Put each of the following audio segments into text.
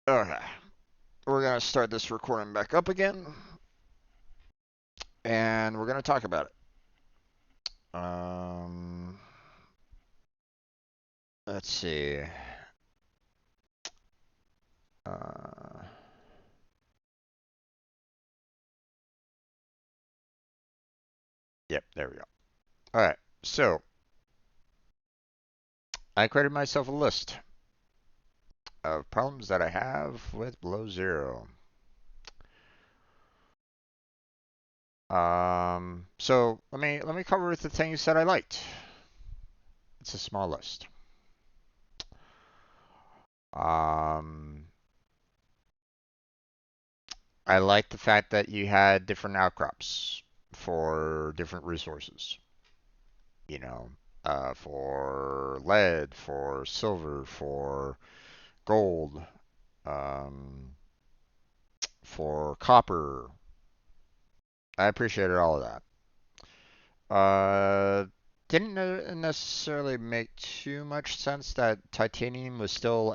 Okay, we're gonna start this recording back up again, and we're gonna talk about it. Let's see. Uh, yep, there we go. All right, so I created myself a list of problems that I have with below zero. So let me cover the things that I liked. It's a small list. Um, I like the fact that you had different outcrops for different resources. You know, for lead, for silver, for gold, um, for copper. I appreciated all of that. Didn't necessarily make too much sense that titanium was still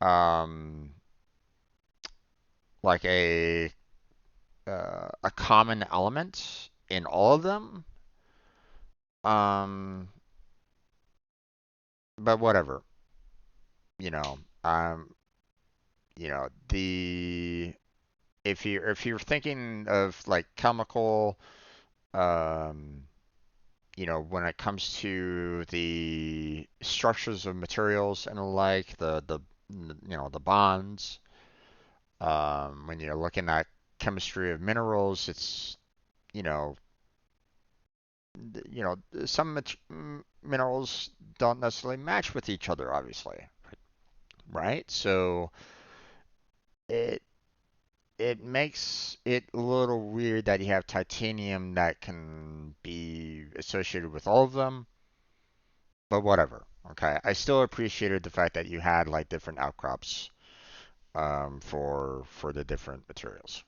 um, like a common element in all of them. Um, but whatever, you know. Um, the if you're thinking of like chemical, um, when it comes to the structures of materials and the like, the bonds, when you're looking at chemistry of minerals, it's, you know, some minerals don't necessarily match with each other, obviously, right? So it it makes it a little weird that you have titanium that can be associated with all of them, but whatever. Okay, I still appreciated the fact that you had like different outcrops for the different materials.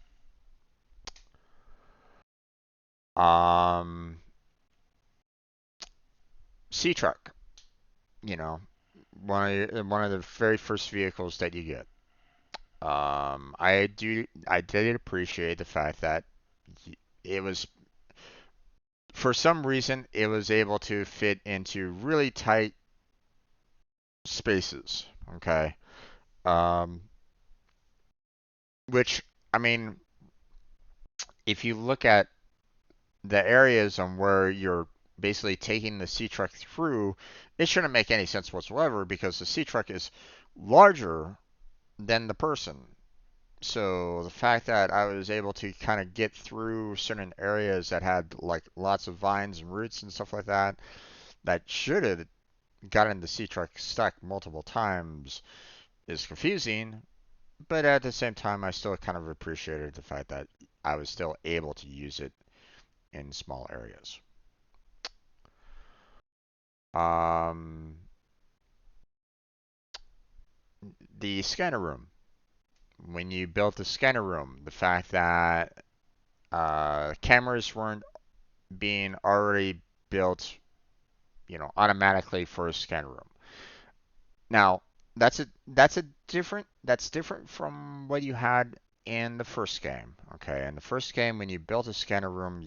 Um, Sea truck, you know, one of the very first vehicles that you get. I did appreciate the fact that it was, for some reason, it was able to fit into really tight spaces. Okay. Um, which, I mean, if you look at the areas on where you're basically taking the sea truck through, it shouldn't make any sense whatsoever because the sea truck is larger than the person. So the fact that I was able to kind of get through certain areas that had like lots of vines and roots and stuff like that, that should have gotten the sea truck stuck multiple times is confusing. But at the same time, I still kind of appreciated the fact that I was still able to use it in small areas. Um, the scanner room. When you built the scanner room, the fact that cameras weren't being already built, automatically for a scanner room. Now, that's different from what you had in the first game. Okay, in the first game, when you built a scanner room,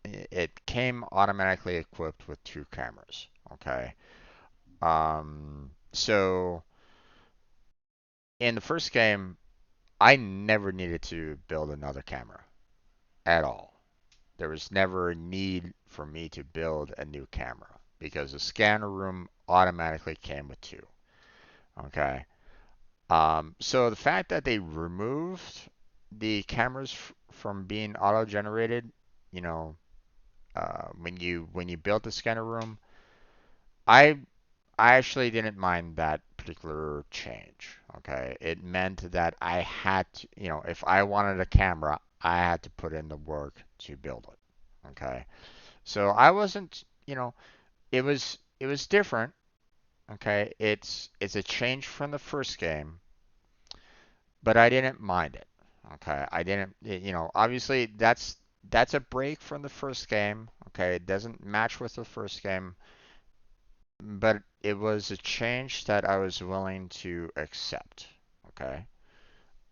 it came automatically equipped with two cameras. Okay, so in the first game, I never needed to build another camera at all. There was never a need for me to build a new camera because the scanner room automatically came with two. Okay. So the fact that they removed the cameras from being auto-generated, you know, when you built the scanner room, I I actually didn't mind that particular change. Okay, it meant that I had to, if I wanted a camera, I had to put in the work to build it. Okay, so I wasn't, it was different. Okay, it's a change from the first game, but I didn't mind it. Okay, I didn't, obviously that's a break from the first game. Okay, it doesn't match with the first game, but it was a change that I was willing to accept. Okay.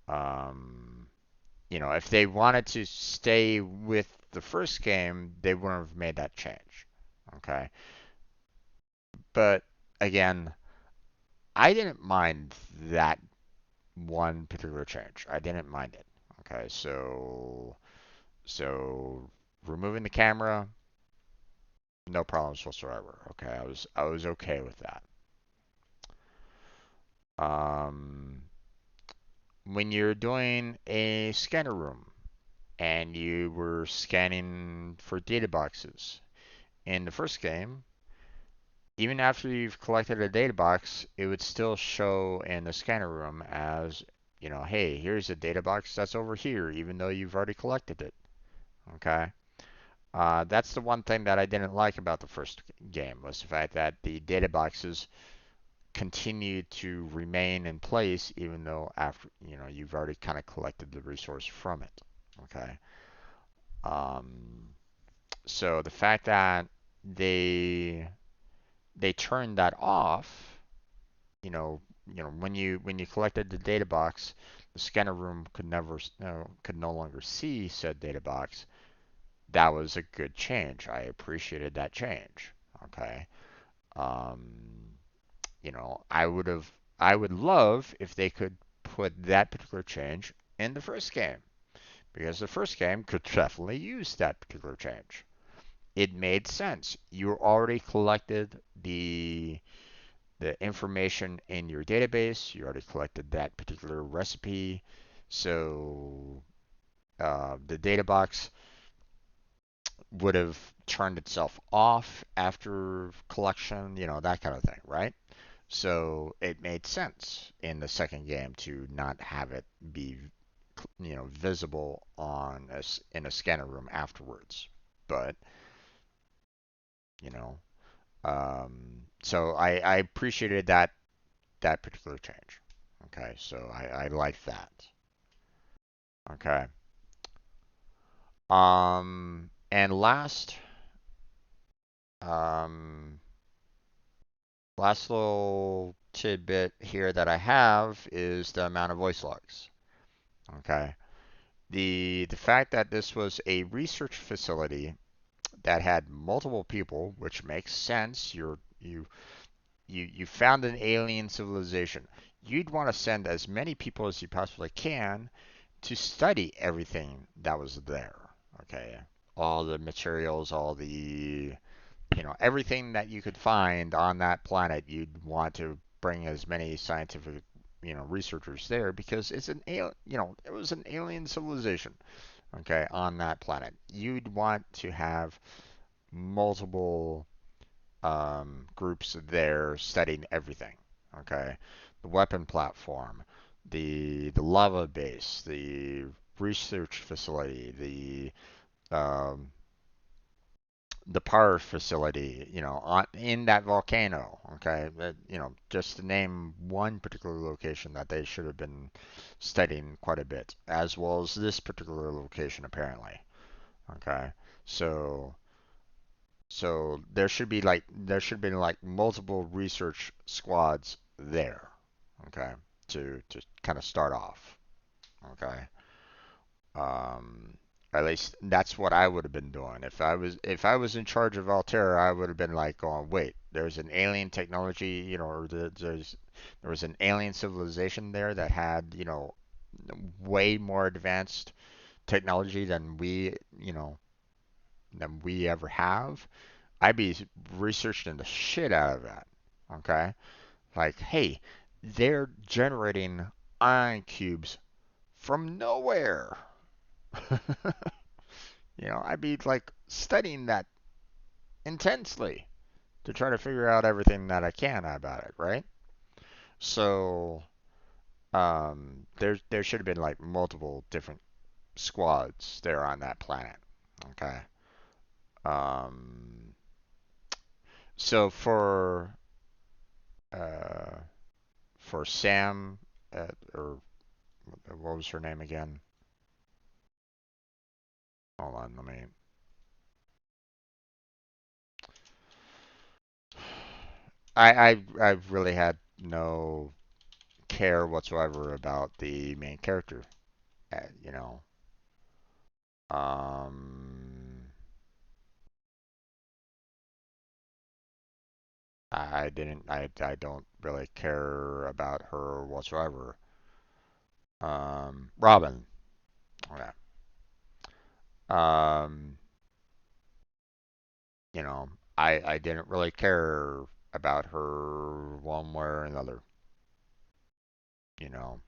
Um, if they wanted to stay with the first game, they wouldn't have made that change. Okay. But again, I didn't mind that one particular change. I didn't mind it. Okay. So removing the camera, no problems whatsoever. Okay. I was okay with that. Um, when you're doing a scanner room and you were scanning for data boxes in the first game, even after you've collected a data box, it would still show in the scanner room as, hey, here's a data box that's over here, even though you've already collected it. Okay. That's the one thing that I didn't like about the first game was the fact that the data boxes continued to remain in place even though after you've already kind of collected the resource from it. Okay. Um, so the fact that they they turned that off, when you collected the data box, the scanner room could no longer see said data box. That was a good change. I appreciated that change. Okay. Um, I would love if they could put that particular change in the first game because the first game could definitely use that particular change. It made sense. You already collected the information in your database. You already collected that particular recipe. So the data box would have turned itself off after collection, that kind of thing, right? So it made sense in the second game to not have it be, visible in a scanner room afterwards. But, you know, so I appreciated that particular change. Okay, so I like that. Okay. And um, last little tidbit here that I have is the amount of voice logs. Okay. The fact that this was a research facility that had multiple people, which makes sense. You found an alien civilization. You'd want to send as many people as you possibly can to study everything that was there. Okay, all the materials, all the everything that you could find on that planet. You'd want to bring as many scientific researchers there because it was an alien civilization. Okay, on that planet, you'd want to have multiple groups there studying everything. Okay, the weapon platform, the lava base, the research facility, um, the power facility, in that volcano. Okay, just to name one particular location that they should have been studying quite a bit, as well as this particular location apparently. Okay, so there should be like multiple research squads there. Okay, to kind of start off. Okay, um, at least that's what I would have been doing if I was in charge of Altera. I would have been like, going, wait, there's an alien technology, or there was an alien civilization there that had way more advanced technology than we ever have. I'd be researching the shit out of that. Okay? Like, hey, they're generating ion cubes from nowhere. I'd be like studying that intensely to try to figure out everything that I can about it, right? So, there should have been like multiple different squads there on that planet. Okay. Um, so uh, for Sam, or what was her name again? Hold on, let me. I've really had no care whatsoever about the main character. You know, um, I didn't. I don't really care about her whatsoever. Robin. Okay. Um, you know, I didn't really care about her one way or another. You know,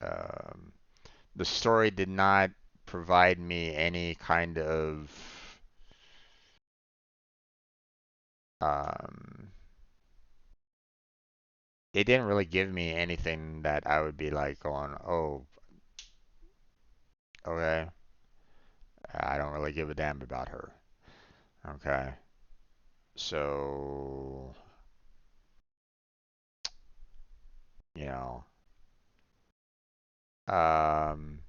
um, the story did not provide me any kind of um, it didn't really give me anything that I would be like going, oh, okay, I don't really give a damn about her. Okay, so you know, um,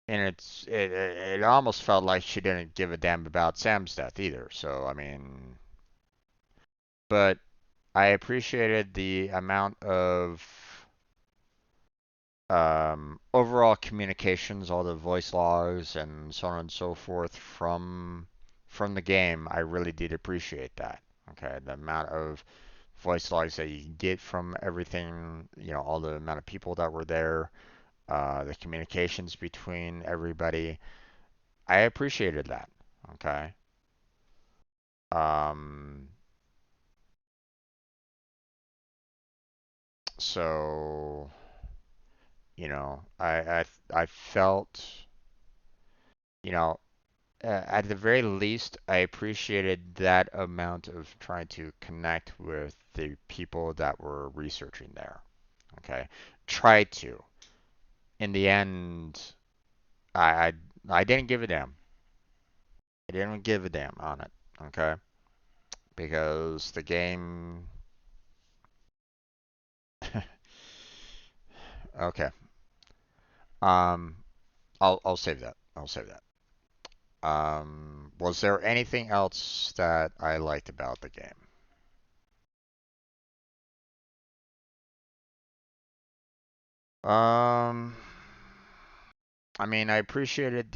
and it almost felt like she didn't give a damn about Sam's death either. So I mean, but I appreciated the amount of overall communications, all the voice logs and so on and so forth from the game. I really did appreciate that. Okay, the amount of voice logs that you can get from everything, all the amount of people that were there, the communications between everybody. I appreciated that. Okay. Um, so, I felt, you know, at the very least, I appreciated that amount of trying to connect with the people that were researching there. Okay, try to. In the end, I I, I didn't give a damn. I didn't give a damn on it. Okay, because the game. Okay. Um, I'll save that. I'll save that. Was there anything else that I liked about the game? Um, I mean, I appreciated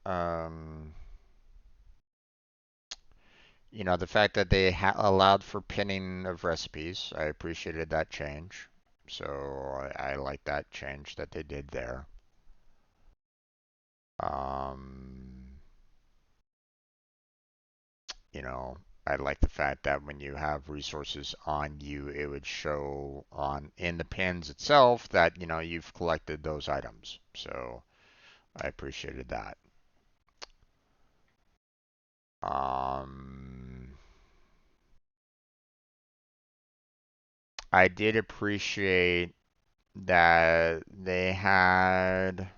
um, the fact that they allowed for pinning of recipes. I appreciated that change. So I like that change that they did there. Um, you know, I like the fact that when you have resources on you, it would show on in the pins itself that, you've collected those items. So I appreciated that. Um, I did appreciate that they had,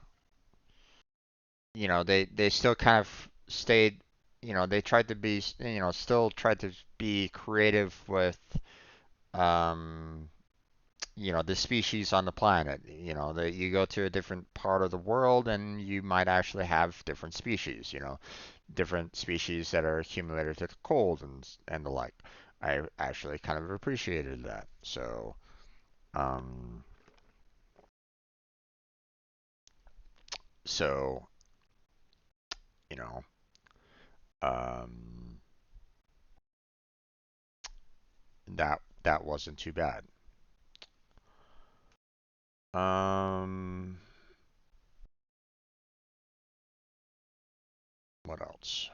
they still kind of stayed, they tried to be, still tried to be creative with, um, the species on the planet. That you go to a different part of the world and you might actually have different species, different species that are accumulated to the cold and the like. I actually kind of appreciated that. Um, so, you know, um, that wasn't too bad. Um, what else?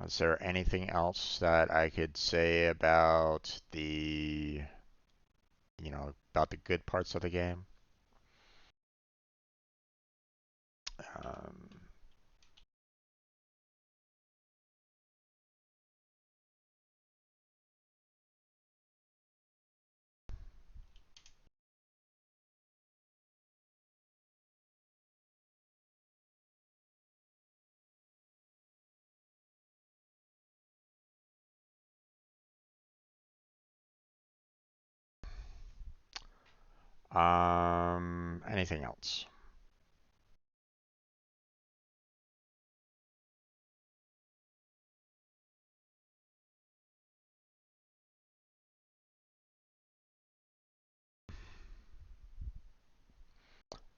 Is there anything else that I could say about about the good parts of the game? Um, anything else?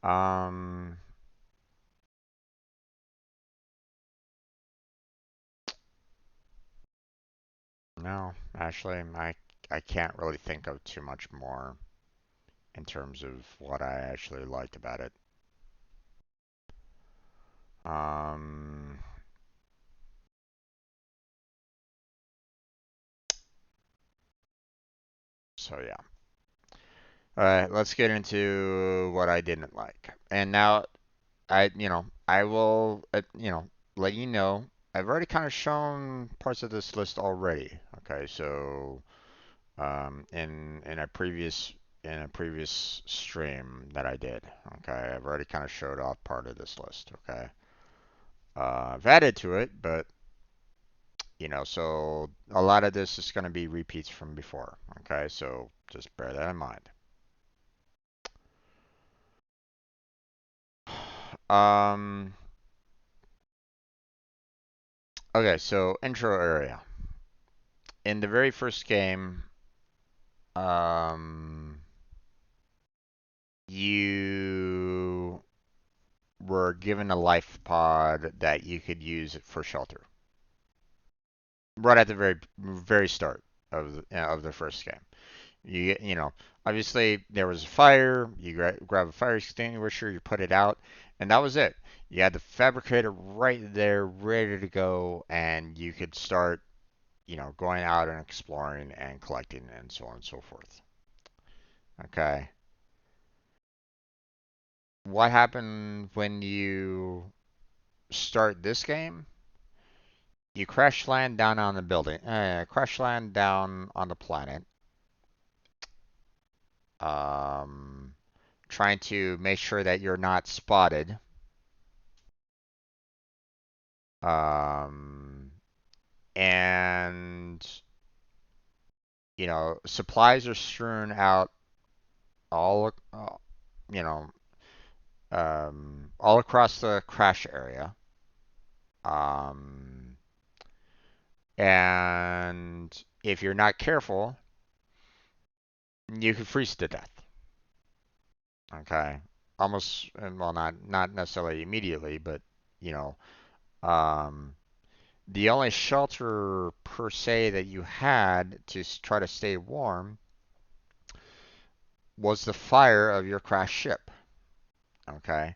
Um, no, actually, I can't really think of too much more in terms of what I actually liked about it. Um, so yeah. All right, let's get into what I didn't like. And now I will, let you know. I've already kind of shown parts of this list already. Okay, so in a previous stream that I did. Okay, I've already kind of showed off part of this list. Okay, I've added to it, but so a lot of this is going to be repeats from before. Okay, so just bear that in mind. Um, okay, so intro area. In the very first game, um, you were given a life pod that you could use for shelter. Right at the very start of the first game. Obviously there was a fire. You grab a fire extinguisher, you put it out, and that was it. You had the fabricator right there, ready to go, and you could start, going out and exploring and collecting and so on and so forth. Okay. What happened when you start this game? You crash land down on the building, crash land down on the planet, um, trying to make sure that you're not spotted. Um, and supplies are strewn out all, you know, all across the crash area. Um, and if you're not careful, you could freeze to death. Okay, almost, well, not necessarily immediately, but you know, um, the only shelter per se that you had to try to stay warm was the fire of your crashed ship. Okay,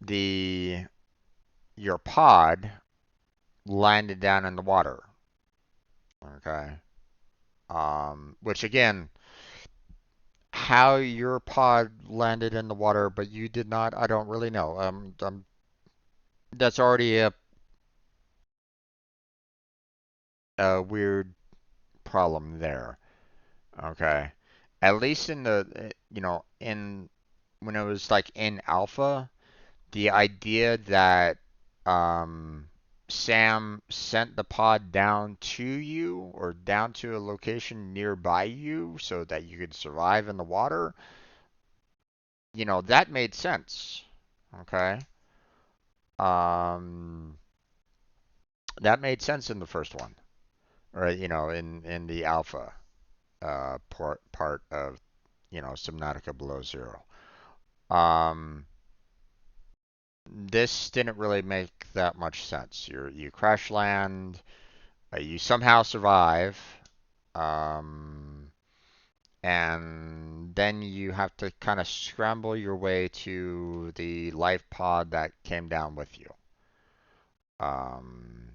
the your pod landed down in the water. Okay, which again, how your pod landed in the water, but you did not, I don't really know. That's already a weird problem there. Okay. At least in in when it was like in alpha, the idea that um, Sam sent the pod down to you or down to a location nearby you so that you could survive in the water, that made sense. Okay. Um, that made sense in the first one, or in the alpha part of Subnautica Below Zero. Um, this didn't really make that much sense. You crash land, you somehow survive, um, and then you have to kind of scramble your way to the life pod that came down with you. Um,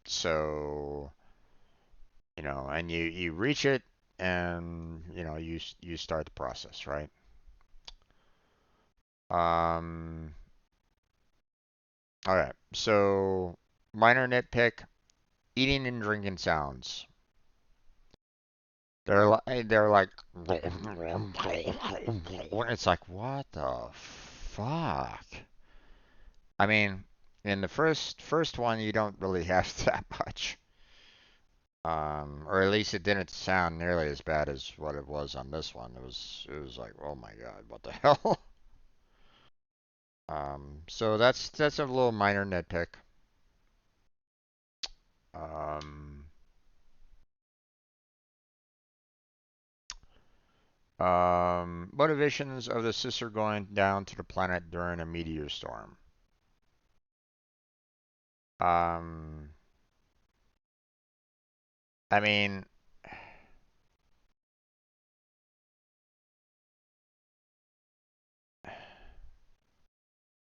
so and you reach it, and you start the process, right? Um, all right. So minor nitpick: eating and drinking sounds. They're like it's like what the fuck? I mean, in the first one you don't really have that much. Or at least it didn't sound nearly as bad as what it was on this one. It was like, oh my God, what the hell? So that's a little minor nitpick. Um, Motivations of the sister going down to the planet during a meteor storm. Um, I mean,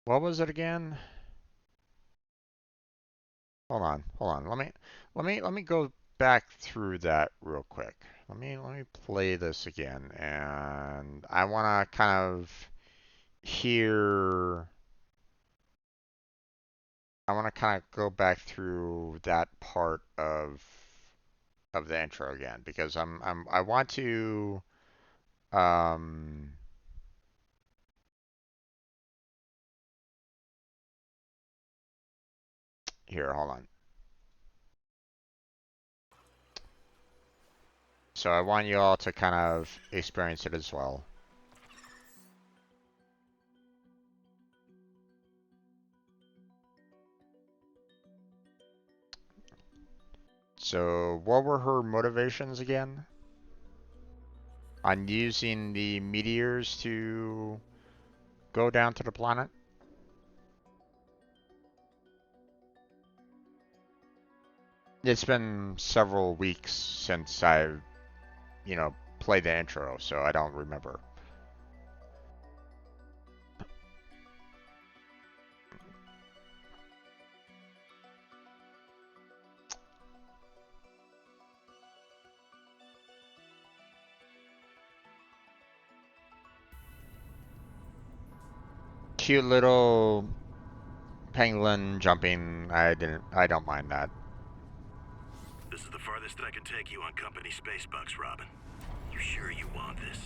what was it again? Hold on. Let me go back through that real quick. Let me play this again, and I want to kind of hear. I want to kind of go back through that part of the intro again because I want to um here, hold on. So I want you all to kind of experience it as well. So what were her motivations again? On using the meteors to go down to the planet? It's been several weeks since I've, played the intro, so I don't remember. Cute little pangolin jumping. I don't mind that. This is the farthest I can take you on company space bucks, Robin. You sure you want this?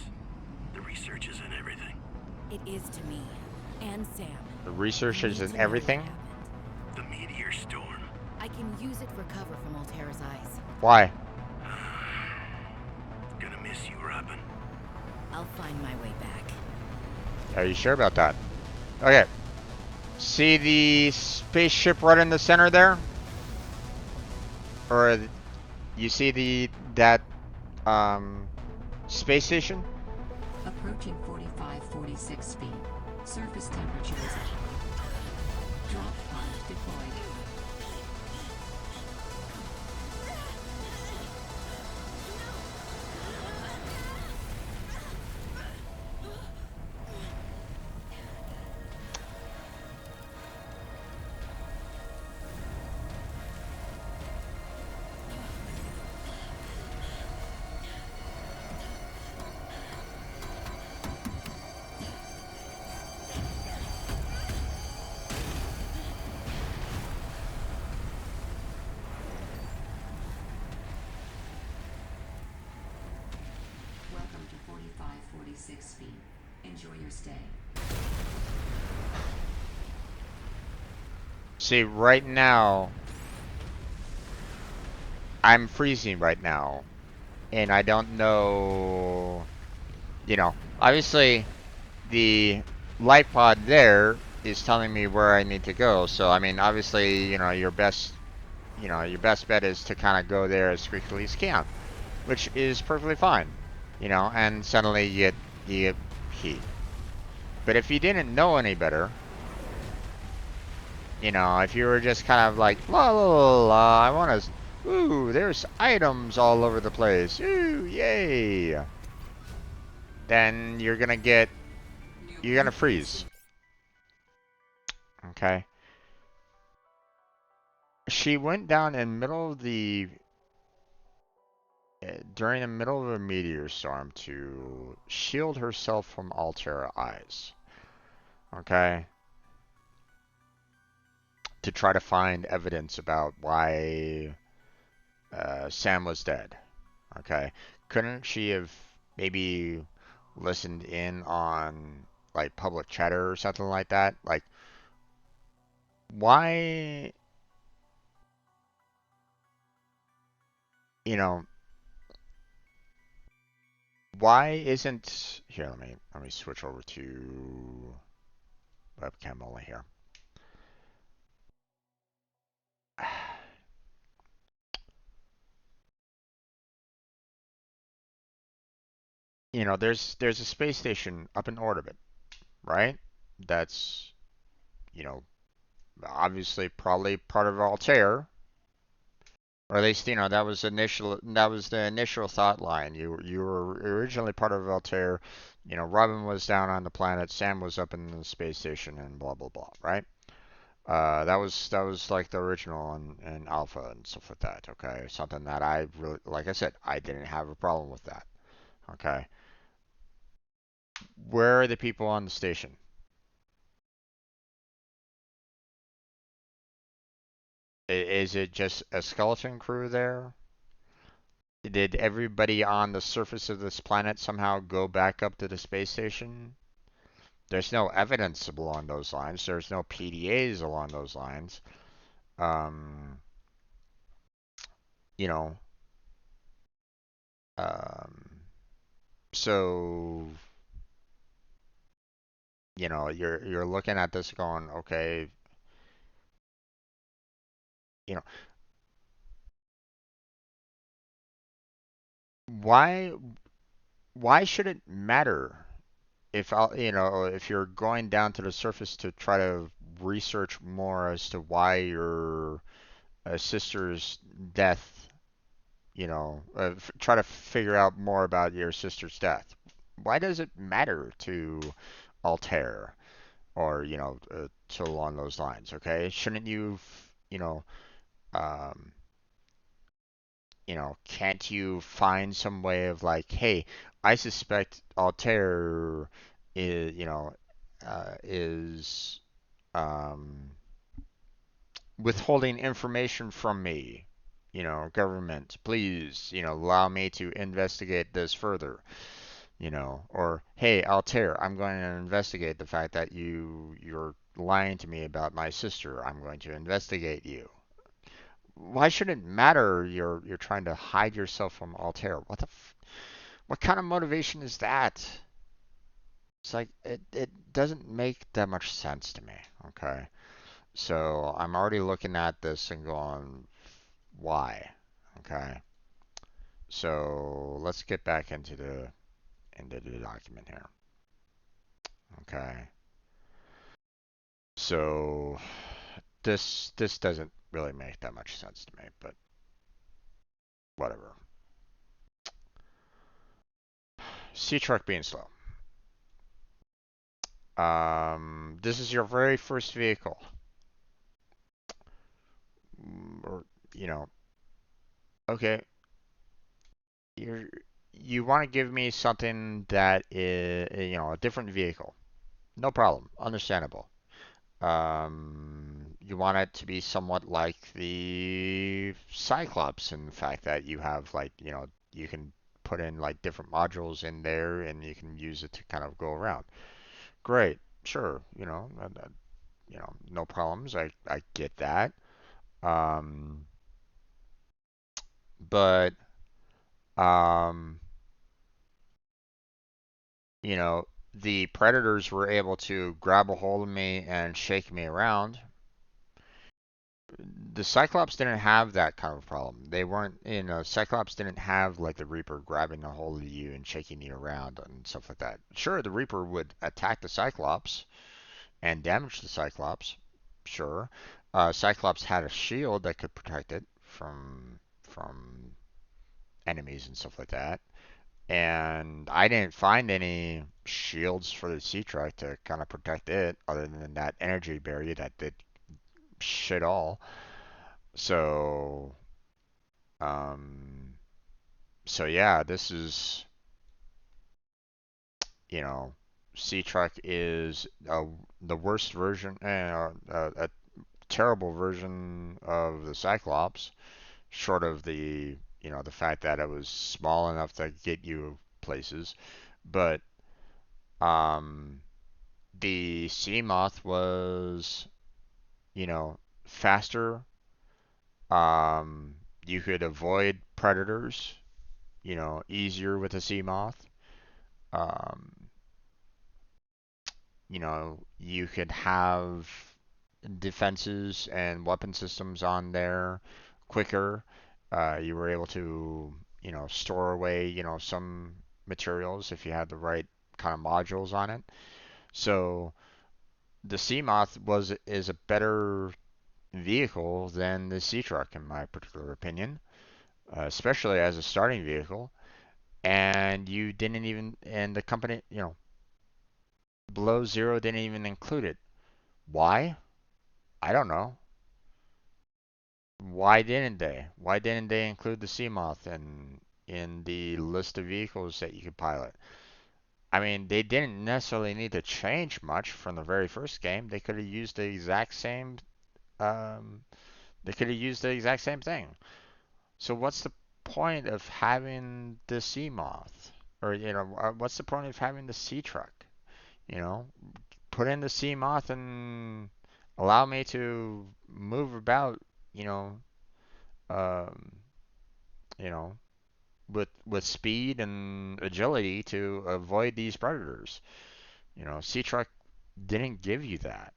The research isn't everything. It is to me. And Sam. The research I is need in to know what everything? happened. The meteor storm. I can use it for cover from Altera's eyes. Why? Gonna miss you, Robin. I'll find my way back. Are you sure about that? Okay. See the spaceship right in the center there? Or you see that space station? Approaching 45-46 feet. Surface temperature is drop pod deployed. Welcome to 45-46 feet. Enjoy your stay. See, right now, I'm freezing right now. And I don't know, obviously the light pod there is telling me where I need to go. So, I mean, obviously, your best bet is to kind of go there as quickly as you can, which is perfectly fine, and suddenly you get heat. But if you didn't know any better, if you were just kind of like, la la la la, I want to, ooh, there's items all over the place, ooh, yay, then you're gonna freeze. Okay. She went down in the middle of during the middle of a meteor storm to shield herself from Altera eyes. Okay. To try to find evidence about why Sam was dead. Okay. Couldn't she have maybe listened in on like public chatter or something like that? Like, why, you know, why isn't here? Let me switch over to webcam only here. there's a space station up in orbit, right? That's, you know, obviously probably part of Altair, or at least, that was the initial thought line. You were originally part of Altair. Robin was down on the planet, Sam was up in the space station, and blah blah blah, right? That was like the original and Alpha and stuff like that. Okay, something that I really, like I said, I didn't have a problem with that. Okay, where are the people on the station? Is it just a skeleton crew there? Did everybody on the surface of this planet somehow go back up to the space station? There's no evidence along those lines. There's no PDAs along those lines. Um, you know, um, so you're looking at this going, okay, you know, why why should it matter if you're going down to the surface to try to research more as to why your sister's death, try to figure out more about your sister's death. Why does it matter to Altair or, to along those lines? Okay, shouldn't you, um, can't you find some way of like, hey, I suspect Altair is um, withholding information from me. Government, please, allow me to investigate this further. Or hey, Altair, I'm going to investigate the fact that you're lying to me about my sister. I'm going to investigate you. Why should it matter? You're trying to hide yourself from Altair. What kind of motivation is that? It's like it doesn't make that much sense to me. Okay, so I'm already looking at this and going, why? Okay, so let's get back into the document here. Okay, so this doesn't really make that much sense to me, but whatever. Sea truck being slow. This is your very first vehicle. Or, you know, okay, you you want to give me something that is, a different vehicle. No problem, understandable. You want it to be somewhat like the Cyclops in the fact that you have like, you can put in like different modules in there and you can use it to kind of go around. Great, sure, no problems. I get that. Um, but um, you know, the predators were able to grab a hold of me and shake me around. The Cyclops didn't have that kind of problem. They weren't, Cyclops didn't have like the Reaper grabbing a hold of you and shaking you around and stuff like that. Sure, the Reaper would attack the Cyclops and damage the Cyclops. Sure. Cyclops had a shield that could protect it from enemies and stuff like that. And I didn't find any shields for the sea truck to kind of protect it, other than that energy barrier that did shit all. So, um, so yeah, this is, you know, sea truck is the worst version, a terrible version of the Cyclops, short of the fact that it was small enough to get you places. But um, the sea moth was, faster. You could avoid predators, easier with a sea moth. Um, you could have defenses and weapon systems on there quicker. You were able to, store away, some. materials if you had the right kind of modules on it. So the Seamoth is a better vehicle than the Sea Truck in my particular opinion, especially as a starting vehicle. And you didn't even, and the company, below zero didn't even include it. Why? I don't know. Why didn't they? Why didn't they include the Seamoth in the list of vehicles that you could pilot? I mean, they didn't necessarily need to change much from the very first game. They could have used the exact same. Um, they could have used the exact same thing. So what's the point of having the Seamoth? Or what's the point of having the Sea Truck? You know, put in the Seamoth and allow me to move about. You know, um, you know, with speed and agility to avoid these predators. Sea Truck didn't give you that.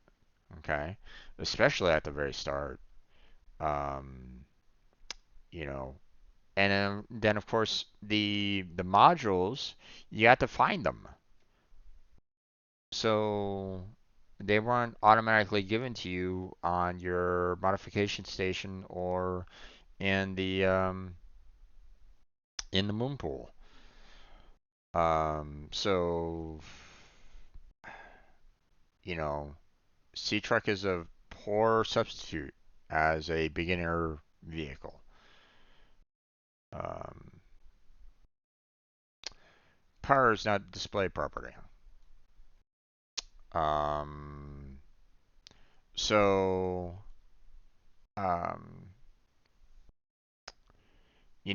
Okay, especially at the very start. Um, you know, and then of course the modules you had to find them. So they weren't automatically given to you on your modification station or in the moon pool. So you know, Sea Truck is a poor substitute as a beginner vehicle. Um, Power is not display property. Um, so, um, you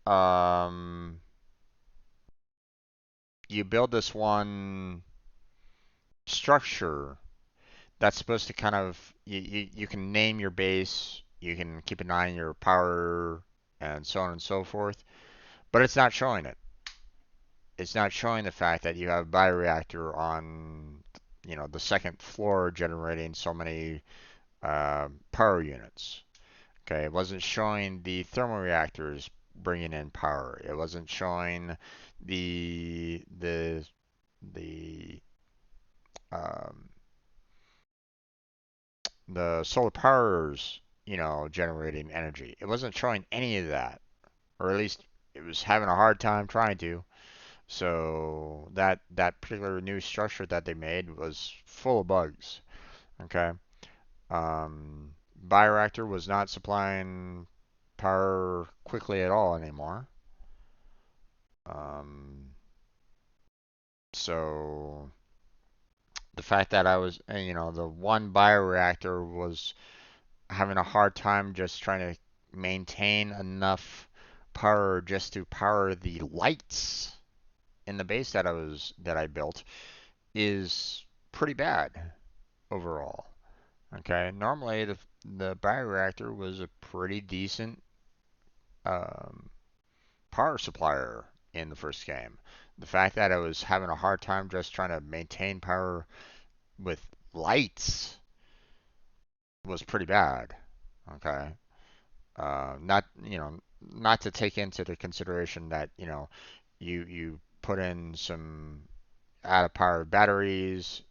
um, build this one structure that's supposed to kind of, you can name your base, you can keep an eye on your power, and so on and so forth, but it's not showing it. It's not showing the fact that you have a bioreactor on, the second floor generating so many power units. Okay, it wasn't showing the thermal reactors bringing in power. It wasn't showing the the the um, the solar powers, generating energy. It wasn't showing any of that, or at least it was having a hard time trying to. So that particular new structure that they made was full of bugs. Okay. Um, Bioreactor was not supplying power quickly at all anymore. Um, so the fact that I was, the one bioreactor was having a hard time just trying to maintain enough power just to power the lights in the base that I built is pretty bad overall. Okay, normally the bioreactor was a pretty decent um, power supplier in the first game. The fact that I was having a hard time just trying to maintain power with lights was pretty bad. Okay, not to take into the consideration that you put in some out of power batteries,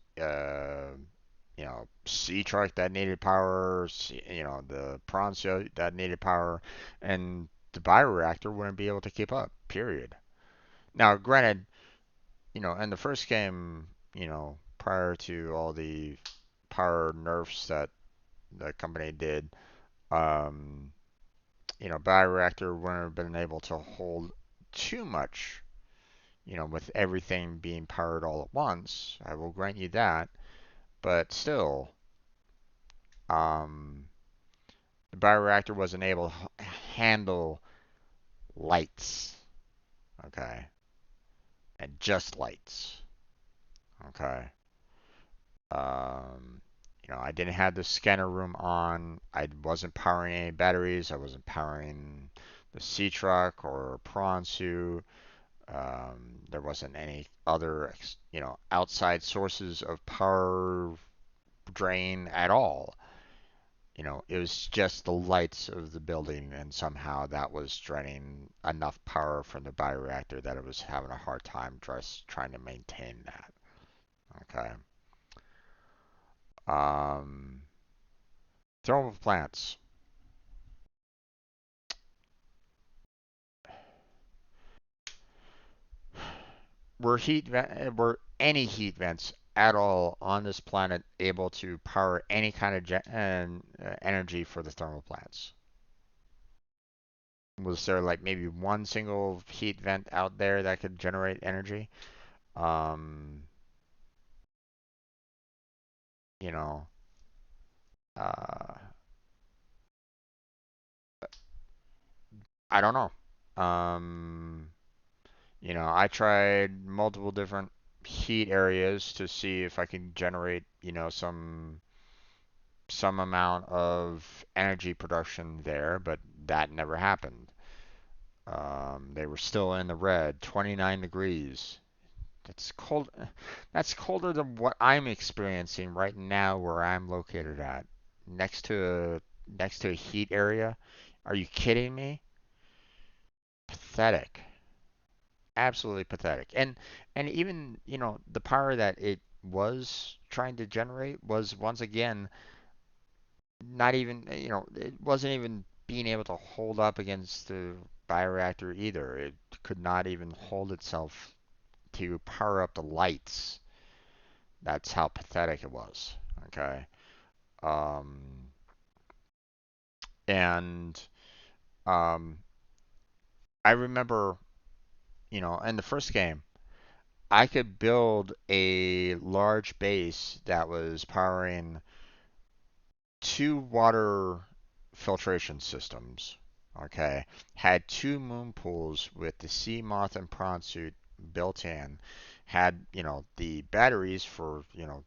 Sea Truck that needed power, the Proncio that needed power, and the bioreactor wouldn't be able to keep up. Period. Now, granted, in the first game, prior to all the power nerfs that the company did, um, bioreactor wouldn't have been able to hold too much, with everything being powered all at once. I will grant you that, but still, um, the bioreactor wasn't able to handle lights, okay, and just lights, okay. Um, I didn't have the scanner room on. I wasn't powering any batteries. I wasn't powering the Sea Truck or Prawn Suit. There wasn't any other, outside sources of power drain at all. it was just the lights of the building, and somehow that was draining enough power from the bioreactor that it was having a hard time just trying to maintain that. Okay. Um, Thermal plants. Were any heat vents at all on this planet able to power any kind of energy for the thermal plants? Was there like maybe one single heat vent out there that could generate energy? Um, you know, uh, I don't know. Um, I tried multiple different heat areas to see if I can generate, some amount of energy production there, but that never happened. They were still in the red, 29 degrees. That's cold. That's colder than what I'm experiencing right now where I'm located at, next to a heat area. Are you kidding me? Pathetic. Absolutely pathetic. And even, the power that it was trying to generate was once again not even, it wasn't even being able to hold up against the bioreactor either. It could not even hold itself to power up the lights. That's how pathetic it was. Okay. Um, and um, I remember, in the first game, I could build a large base that was powering two water filtration systems. Okay, had two moon pools with the sea moth and prawn suit built in. Had the batteries for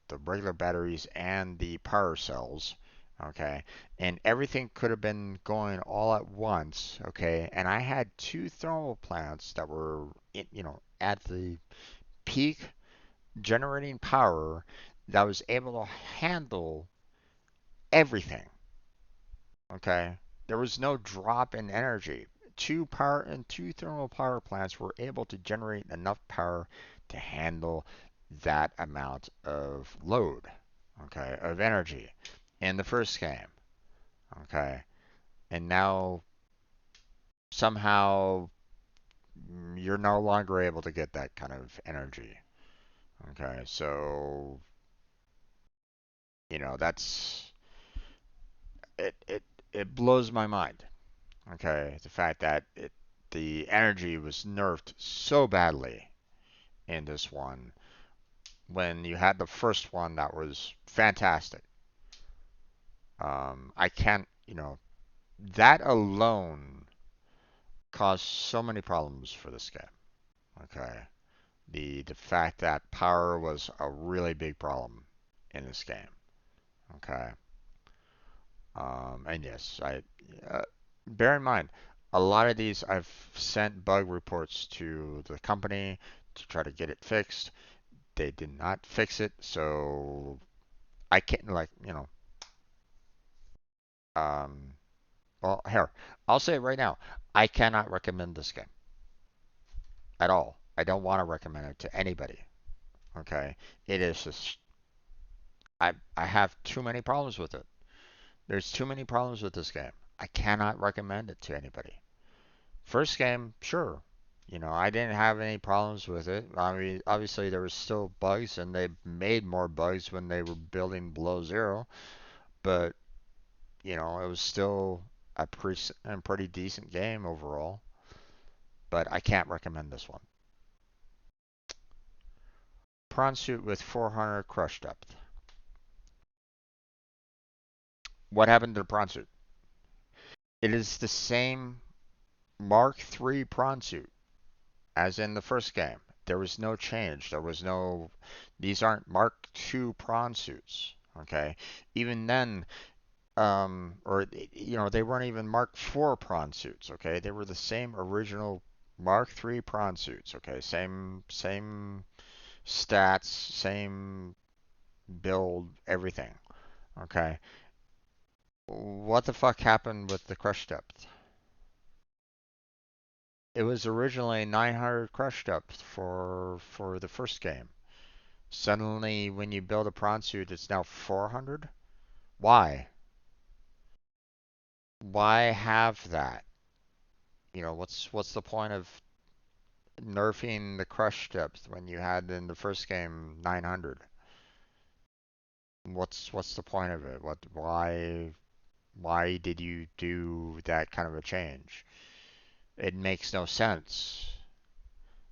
the regular batteries and the power cells. Okay, and everything could have been going all at once. Okay, and I had two thermal plants that were at the peak generating power that was able to handle everything. Okay, there was no drop in energy. Two thermal power plants were able to generate enough power to handle that amount of load, okay, of energy in the first game. Okay, and now somehow you're no longer able to get that kind of energy. Okay, so that's it. It blows my mind. Okay, the fact that the energy was nerfed so badly in this one when you had the first one that was fantastic. I can't, that alone caused so many problems for this game. Okay, the fact that power was a really big problem in this game. Okay, and yes, uh, bear in mind, a lot of these I've sent bug reports to the company to try to get it fixed. They did not fix it, so I can't like um. Well, here I'll say it right now. I cannot recommend this game at all. I don't want to recommend it to anybody. Okay, it is just I have too many problems with it. There's too many problems with this game. I cannot recommend it to anybody. First game, sure. I didn't have any problems with it. I mean, obviously there was still bugs, and they made more bugs when they were building below zero. But it was still a pretty decent game overall. But I can't recommend this one. Prawn suit with 400 crush depth. What happened to the prawn suit? It is the same Mark III prawn suit as in the first game. There was no change. There was no. These aren't Mark II prawn suits. Okay. Even then, or they weren't even Mark IV prawn suits. Okay. They were the same original Mark III prawn suits. Okay. Same stats, same build, everything. Okay. what the fuck happened with the crush depth? It was originally 900 crush depth for the first game. Suddenly, when you build a prawn suit, it's now 400. Why? Why have that? What's the point of nerfing the crush depth when you had in the first game 900? What's the point of it? Why did you do that kind of a change? It makes no sense.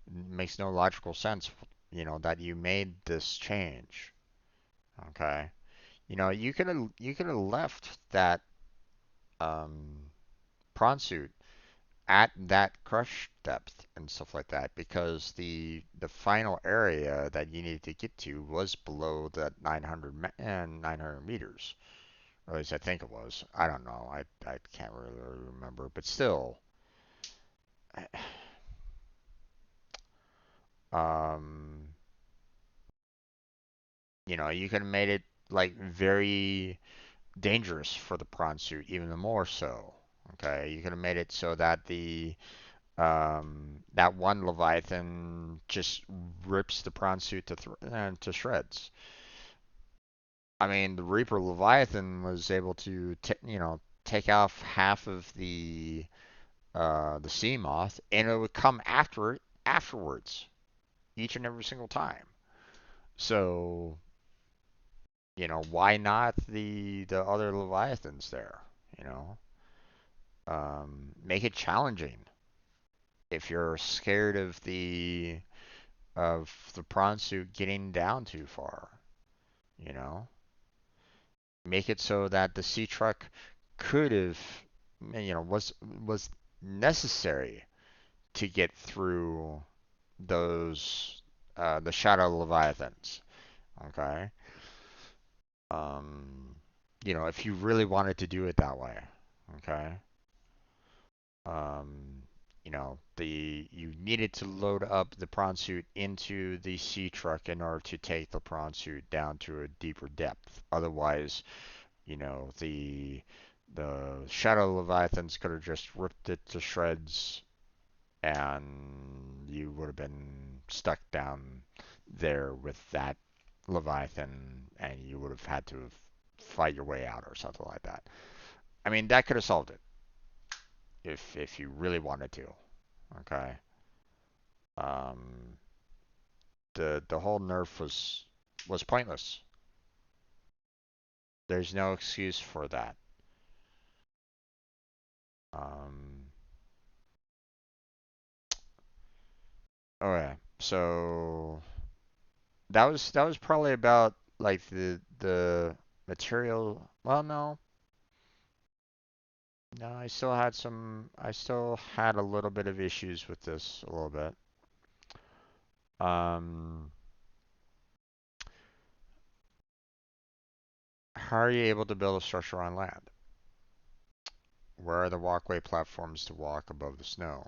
It makes no logical sense, that you made this change. Okay. You could have left that um prawn suit at that crush depth and stuff like that because the final area that you needed to get to was below that 900 meters. Or at least I think it was. I don't know. I can't really remember, but still, um, you could have made it like very dangerous for the prawn suit, even more so. Okay, you could have made it so that that one Leviathan just rips the prawn suit to shreds. I mean, the Reaper Leviathan was able to take off half of the sea moth, and it would come afterwards each and every single time. So why not the other Leviathans there? You know, make it challenging. If you're scared of the prawn suit getting down too far, you know, make it so that the sea truck could have, was necessary to get through those the shadow leviathans. Okay, um, if you really wanted to do it that way. Okay, you needed to load up the prawn suit into the sea truck in order to take the prawn suit down to a deeper depth. Otherwise, the shadow leviathans could have just ripped it to shreds, and you would have been stuck down there with that leviathan, and you would have had to fight your way out or something like that. I mean, that could have solved it if you really wanted to. Okay. Um, the whole nerf was pointless. There's no excuse for that. Um, okay, so that was probably about like the material. Well, no, no, I still had a little bit of issues with this a little bit. Um, how are you able to build a structure on land? Where are the walkway platforms to walk above the snow?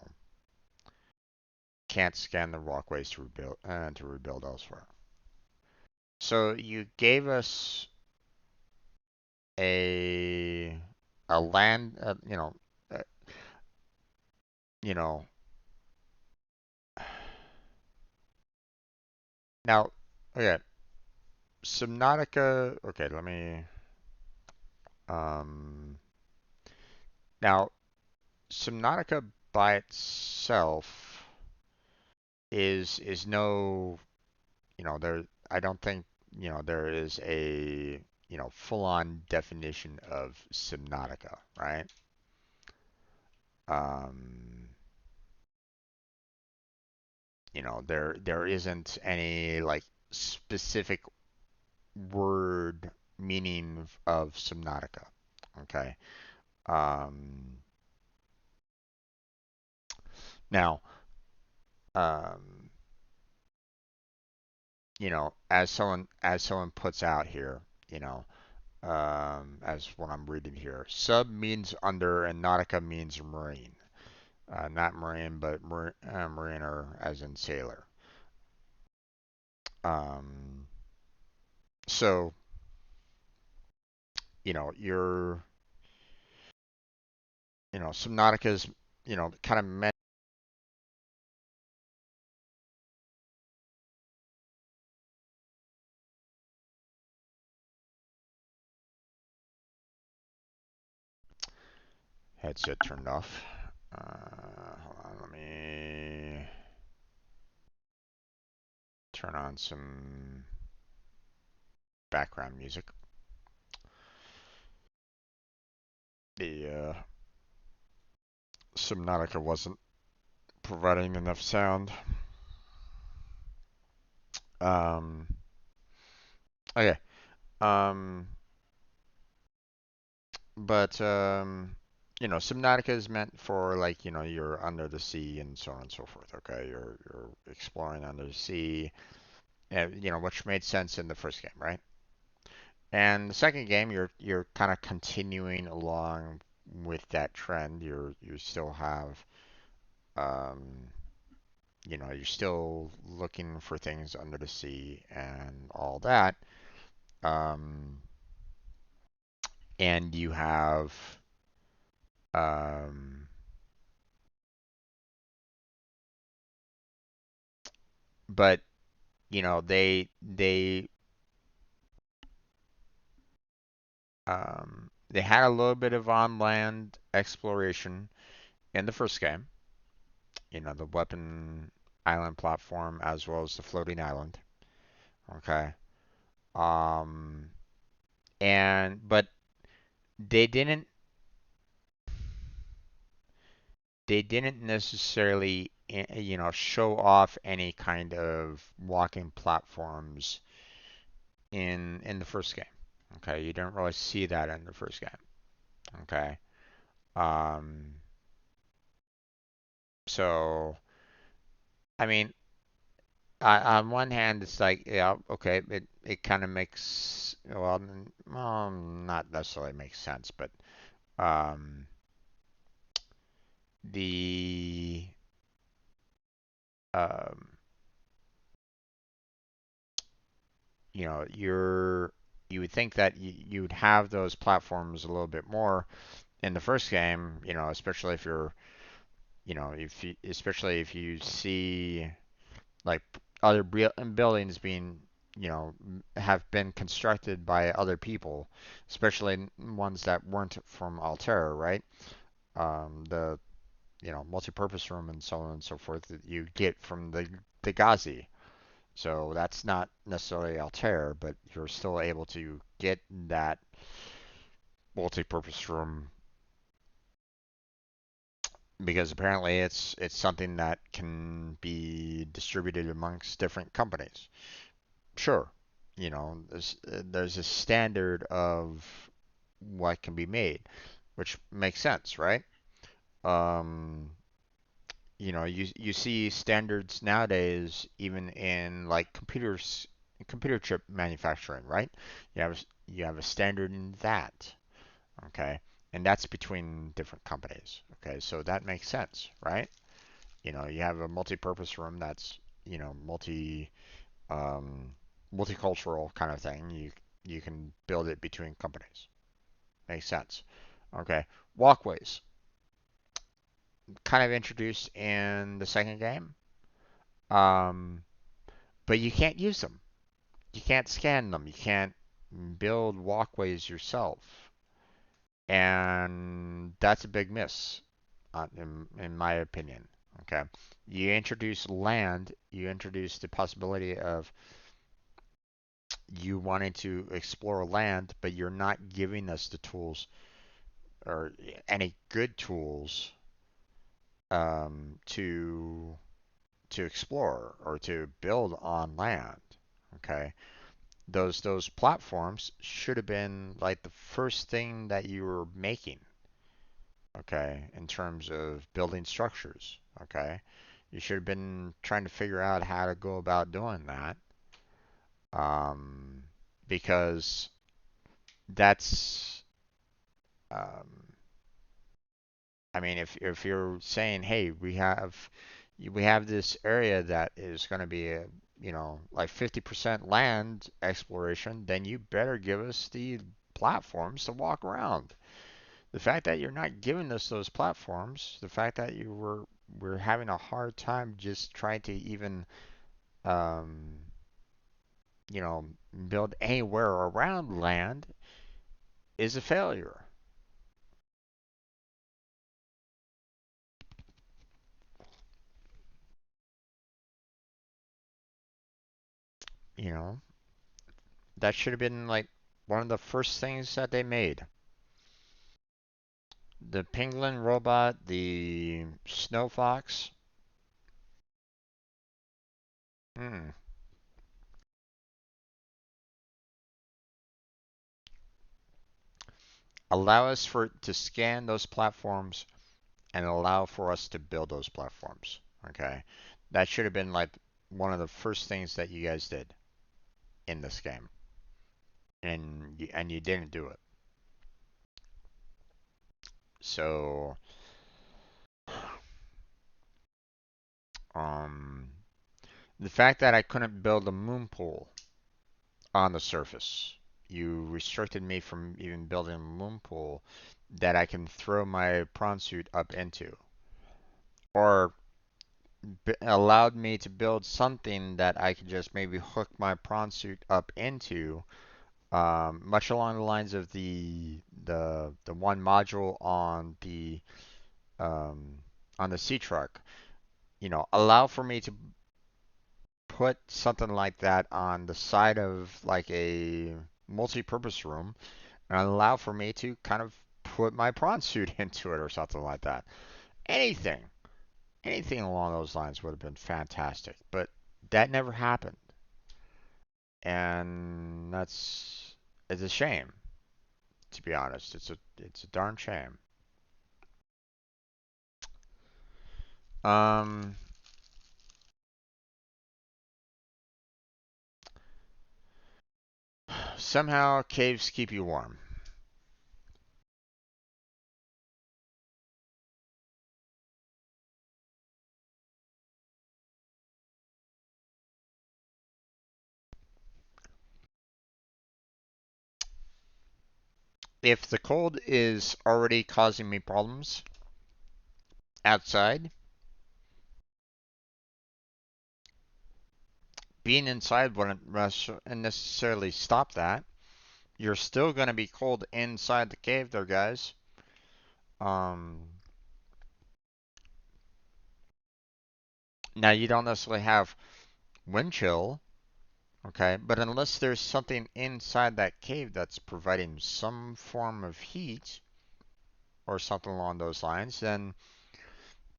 Can't scan the walkways to rebuild elsewhere. So you gave us a a land, uh, you know. Now, okay, Subnautica. Okay, let me. Um, now Subnautica by itself is no, there. I don't think there is a full-on definition of Subnautica, right? Um, there isn't any like specific word meaning of Subnautica. Okay. Um, now, um, as someone puts out here, as what I'm reading here, sub means under and nautica means marine. Not marine, but mariner as in sailor. So, you're Subnautica's, kind of meant headset turned off. Hold on, let me turn on some background music. The Subnautica wasn't providing enough sound. Um, okay. Um, but Subnautica is meant for like you're under the sea and so on and so forth. Okay, you're exploring under the sea, and which made sense in the first game, right? And the second game, you're kind of continuing along with that trend. You still have um, you're still looking for things under the sea and all that. Um, and you have um, but they had a little bit of on land exploration in the first game. The weapon island platform as well as the floating island. Okay. Um, but they didn't they didn't necessarily show off any kind of walking platforms in the first game. Okay, you didn't really see that in the first game. Okay. Um, so I mean, on one hand, it's like, yeah, okay, it kind of makes, well, not necessarily makes sense, but um, the um, you would think that you would have those platforms a little bit more in the first game, especially if you're, especially if you see like other buildings being, have been constructed by other people, especially ones that weren't from Altera, right? The multi-purpose room and so on and so forth that you get from the Ghazi. So that's not necessarily Altair, but you're still able to get that multi-purpose room because apparently it's something that can be distributed amongst different companies. Sure, there's a standard of what can be made, which makes sense, right? Um, you see standards nowadays even in like computer chip manufacturing, right? You have a standard in that, okay? And that's between different companies, okay? So that makes sense, right? You have a multi-purpose room that's, um, multicultural kind of thing. You can build it between companies. Makes sense. Okay. Walkways, kind of introduced in the second game. Um, but you can't use them. You can't scan them. You can't build walkways yourself. And that's a big miss, in my opinion. Okay. You introduce land, you introduce the possibility of you wanting to explore land, but you're not giving us the tools or any good tools to explore or to build on land. Okay, those platforms should have been like the first thing that you were making. Okay, in terms of building structures. Okay, you should have been trying to figure out how to go about doing that. Um, because that's um, I mean, if you're saying, hey, we have this area that is going to be like 50% land exploration, then you better give us the platforms to walk around. The fact that you're not giving us those platforms, the fact that we're having a hard time just trying to even um, you know, build anywhere around land is a failure. You know, that should have been like one of the first things that they made. The penguin robot, the snow fox. Hmm. Allow us to scan those platforms and allow for us to build those platforms. Okay, that should have been like one of the first things that you guys did in this game, and you didn't do it. So, um, the fact that I couldn't build a moon pool on the surface, you restricted me from even building a moon pool that I can throw my prawn suit up into, or allowed me to build something that I could just maybe hook my prawn suit up into, much along the lines of the one module um, on the sea truck. You know, allow for me to put something like that on the side of like a multi-purpose room, and allow for me to kind of put my prawn suit into it or something like that. Anything, anything along those lines would have been fantastic, but that never happened, and it's a shame, to be honest. It's a darn shame. Um, Somehow caves keep you warm. If the cold is already causing me problems outside, being inside wouldn't necessarily stop that. You're still going to be cold inside the cave there, guys. Um, Now you don't necessarily have wind chill, okay? But unless there's something inside that cave that's providing some form of heat or something along those lines, then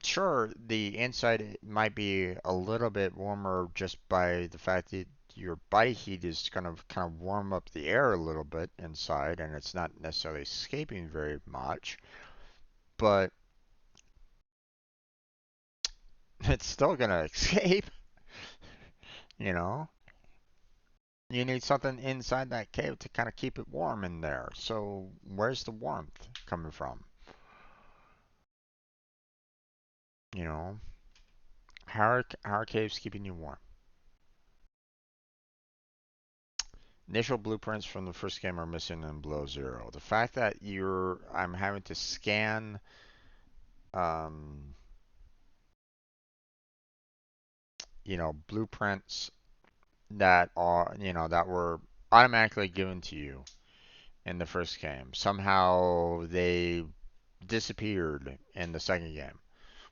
sure, the inside might be a little bit warmer just by the fact that your body heat is going to kind of warm up the air a little bit inside, and it's not necessarily escaping very much, but it's still going to escape, you know? You need something inside that cave to kind of keep it warm in there. So where's the warmth coming from? You know, how are caves keeping you warm? Initial blueprints from the first game are missing in below zero. The fact that I'm having to scan, um, blueprints that were automatically given to you in the first game. Somehow they disappeared in the second game.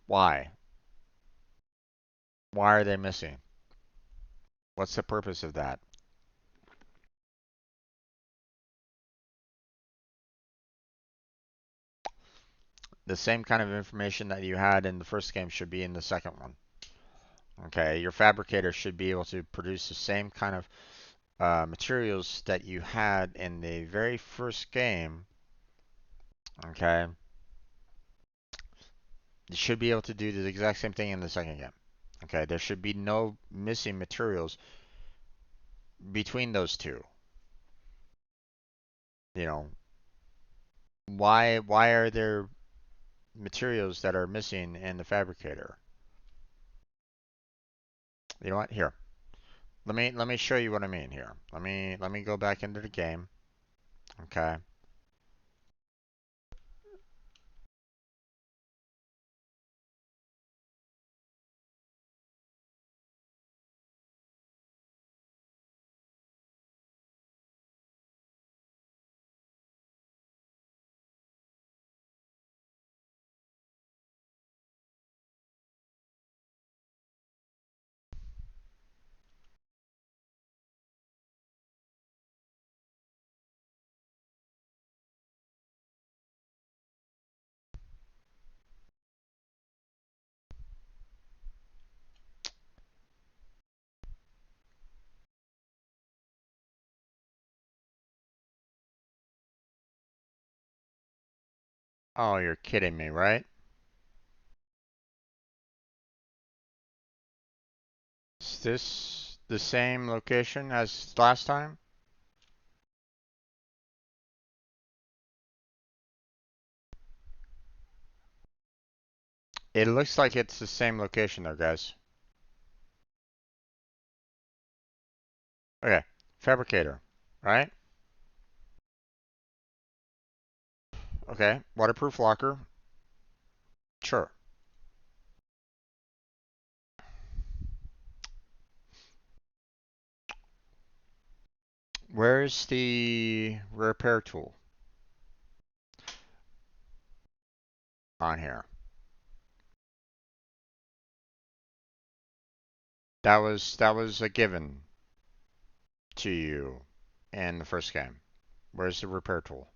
Why? Why are they missing? What's the purpose of that? The same kind of information that you had in the first game should be in the second one. Okay, your fabricator should be able to produce the same kind of materials that you had in the very first game. Okay, you should be able to do the exact same thing in the second game. Okay, there should be no missing materials between those two. You know, why are there materials that are missing in the fabricator? You know what? Here, let me show you what I mean here. Let me go back into the game. Okay. Oh, you're kidding me, right? Is this the same location as last time? It looks like it's the same location though, guys. Okay, fabricator, right? Okay, waterproof locker, sure. Where's the repair tool on here? That was a given to you in the first game. Where's the repair tool?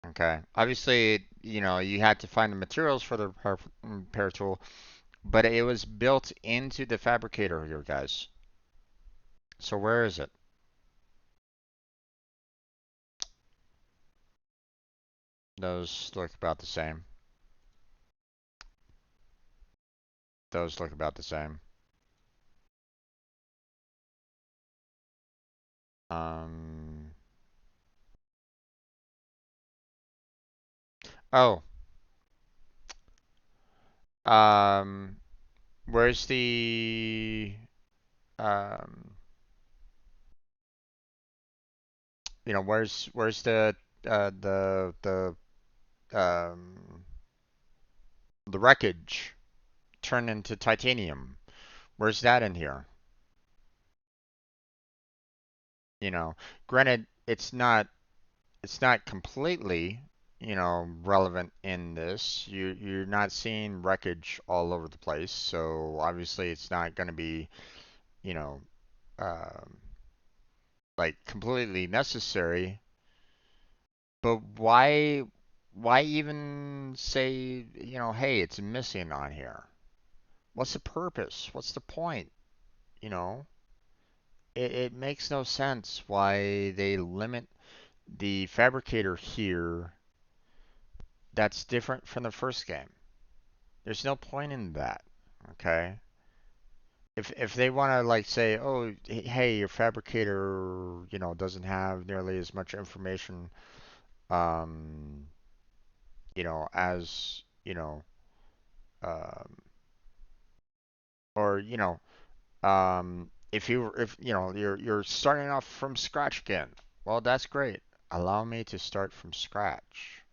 Okay. Obviously, you had to find the materials for the repair tool, but it was built into the fabricator here, guys. So where is it? Those look about the same. Those look about the same. Um. Oh. Um. Where's the um. Where's um the wreckage turned into titanium? Where's that in here? You know, granted, it's not completely, relevant in this. You're not seeing wreckage all over the place, so obviously it's not going to be, you know, um, like completely necessary. But why even say, hey, it's missing on here? What's the purpose? What's the point? You know, it makes no sense why they limit the fabricator here. That's different from the first game. There's no point in that. Okay? If they want to like say, "Oh, hey, your fabricator, doesn't have nearly as much information um, as, um or, if you're starting off from scratch again. Well, that's great. Allow me to start from scratch.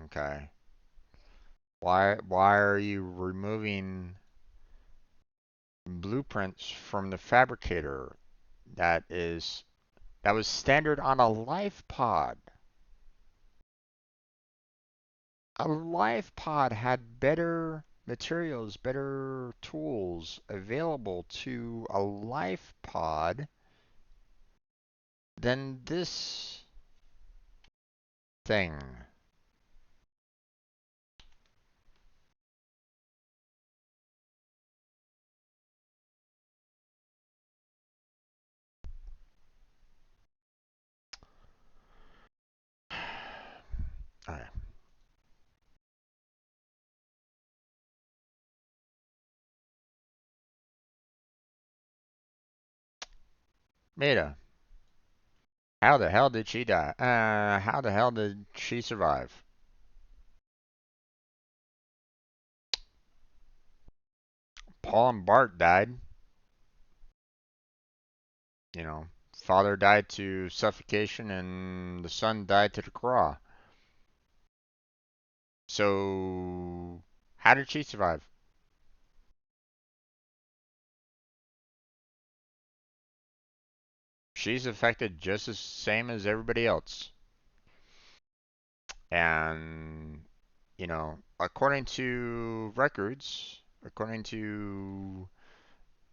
Okay? Why are you removing blueprints from the fabricator that was standard on a life pod? A life pod had better materials, better tools available to a life pod than this thing. Alright. Meta, how the hell did she die? How the hell did she survive? Paul and Bart died. You know, father died to suffocation and the son died to the craw. So, how did she survive? She's affected just as same as everybody else. And, according to records, according to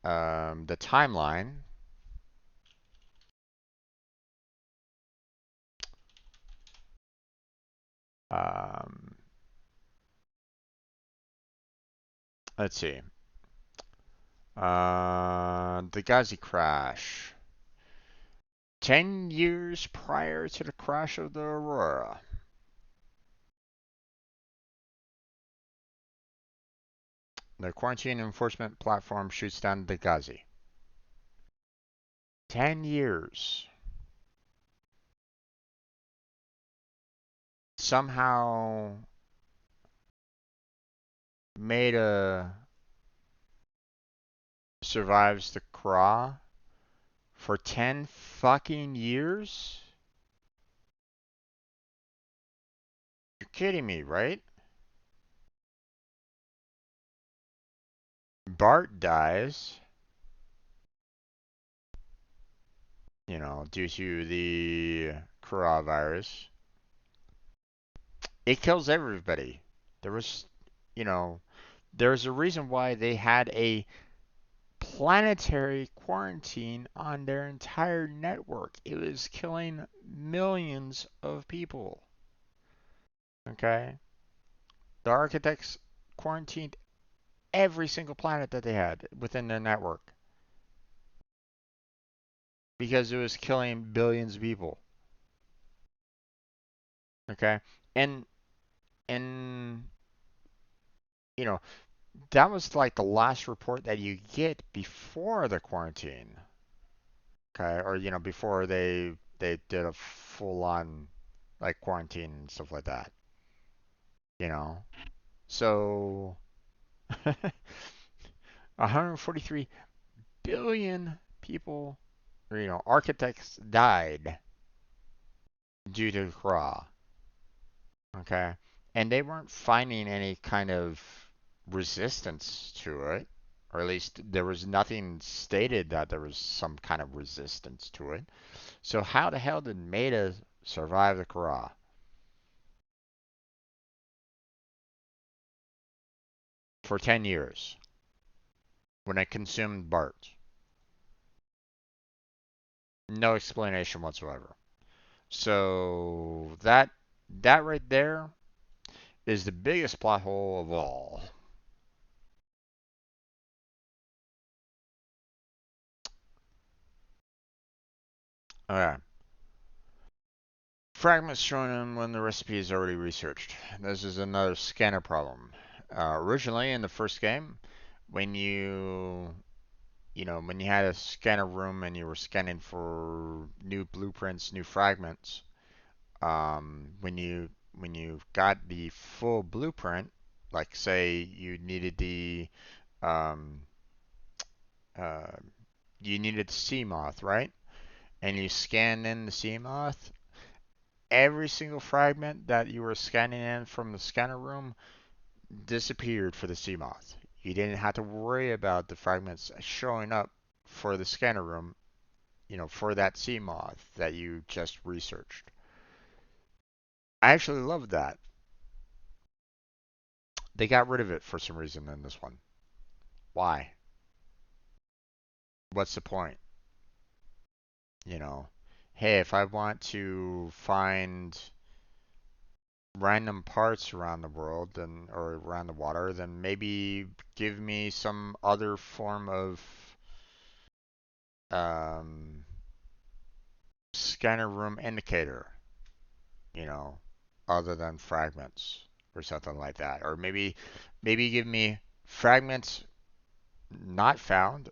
the timeline, um, let's see. The Ghazi crash. 10 years prior to the crash of the Aurora. The quarantine enforcement platform shoots down the Ghazi. 10 years. Somehow Meta survives the Craw for 10 fucking years? You're kidding me, right? Bart dies, due to the coronavirus. It kills everybody. There was, you know, there's a reason why they had a planetary quarantine on their entire network. It was killing millions of people. Okay? The architects quarantined every single planet that they had within their network because it was killing billions of people. Okay? And and you know, that was like the last report that you get before the quarantine. Okay? Or before they did a full on like quarantine and stuff like that. You know? So 143 billion people, or architects died due to Craw. Okay, and they weren't finding any kind of resistance to it, or at least there was nothing stated that there was some kind of resistance to it. So how the hell did Meta survive the Craw for 10 years when it consumed Bart? No explanation whatsoever. So that right there is the biggest plot hole of all. Okay. Fragments shown in when the recipe is already researched. This is another scanner problem. Originally in the first game, when when you had a scanner room and you were scanning for new blueprints, new fragments, when you got the full blueprint, like say um, uh, you needed the sea moth, right? And you scanned in the sea moth, every single fragment that you were scanning in from the scanner room disappeared for the sea moth. You didn't have to worry about the fragments showing up for the scanner room, for that sea moth that you just researched. I actually loved that. They got rid of it for some reason in this one. Why? What's the point? You know, hey, if I want to find random parts around the world or around the water, then maybe give me some other form of um, scanner room indicator, you know, other than fragments or something like that. Or maybe give me fragments not found